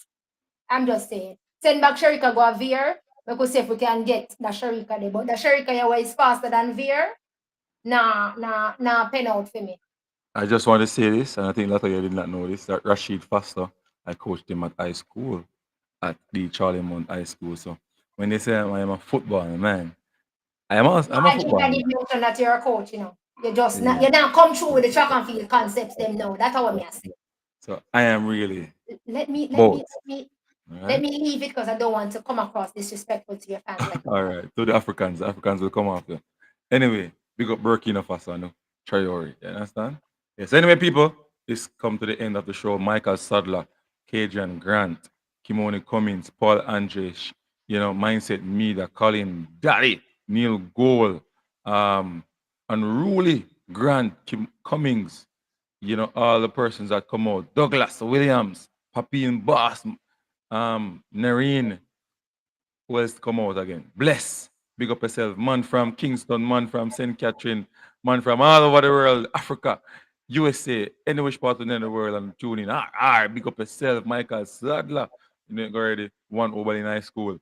I'm just saying. Send back Shericka go Veer. We could see if we can get the Shericka there. But the Shericka is faster than Veer. Nah, pen out for me. I just want to say this, and I think a lot of you did not know this, that Rashid Foster, I coached him at high school, at the Charlie Mount High School. So when they say I am a footballer, man, I'm a I think I footballer. did mention that you're a coach, you know. Yeah. You now come through with the track and field concepts them now. That's how I say. So I am really Let me let both. me let me All let right. me leave it because I don't want to come across disrespectful to your fans. All right. To the Africans will come after. Anyway, big up Burkina Faso, no? Traore. You understand? Yes. Anyway, people, this come to the end of the show. Michael Sadler, Cajun Grant, Kimoni Cummins, Paul Andres, Mindset Media, Colin Daddy, Neil Gold, Unruly Grant, Cummings, all the persons that come out, Douglas Williams, Papine Boss, Nareen, who else come out again? Bless. Big up yourself. Man from Kingston, man from St. Catherine, man from all over the world, Africa, USA, any which part of the world and tune in. Big up yourself, Michael Sadler. You know, already one over in high school.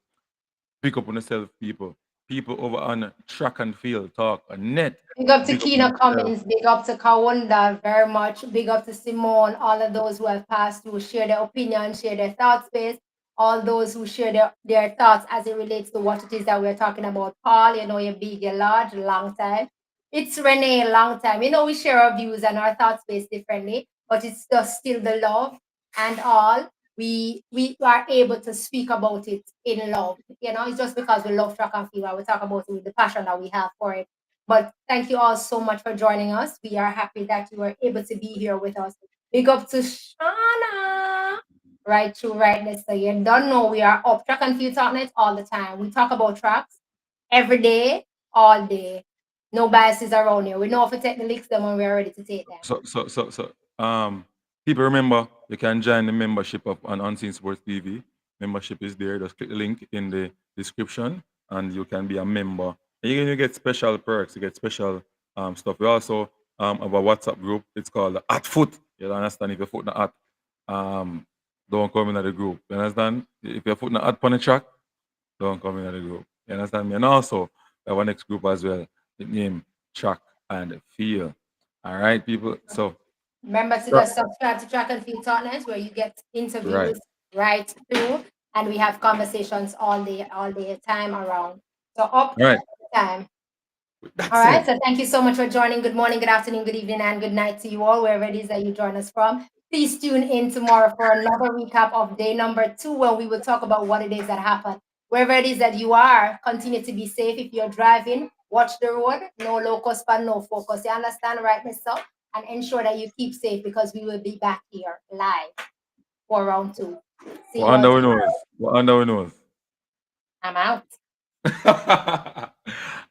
Pick up on yourself, people. People over on track and field talk and net. Big up to Big up on Kina yourself. Cummins, big up to Kawunda very much, big up to Simone, all of those who have passed through, share their opinion, share their thought space, all those who share their thoughts as it relates to what it is that we're talking about. Paul, you know, you're big, you're large, long time. It's Renee, long time. You know, we share our views and our thought space differently, but it's just still the love and all. We are able to speak about it in love. You know, it's just because we love track and field, we talk about it with the passion that we have for it. But thank you all so much for joining us. We are happy that you were able to be here with us. Big up to Shana. Right through rightness. So you don't know we are up track and field talking it all the time. We talk about tracks every day, all day. No biases around here. We know if we take the licks them when we're ready to take them. So, people remember you can join the membership of on Unseen Sports TV. Membership is there. Just click the link in the description, and you can be a member. And you get special perks. You get special stuff. We also have a WhatsApp group. It's called the At Foot. You understand? If your foot not at, don't come into the group. You understand? If your foot not at on the track, don't come into the group. You understand me? And also, we have our next group as well. The name Track and Feel. All right, people. So, Remember to tra- just subscribe to Track and Field Talkness, where you get right, interviews right through, and we have conversations all day, time around. So up all right. time. All That's right. it. So thank you so much for joining. Good morning, good afternoon, good evening, and good night to you all, wherever it is that you join us from. Please tune in tomorrow for another recap of day number 2, where we will talk about what it is that happened. Wherever it is that you are, continue to be safe. If you're driving, watch the road. No local span, no focus. You understand, right, Mister? And ensure that you keep safe, because we will be back here live for round 2. See What you all under we tomorrow. knows? What under we knows? I'm out.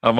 I'm out.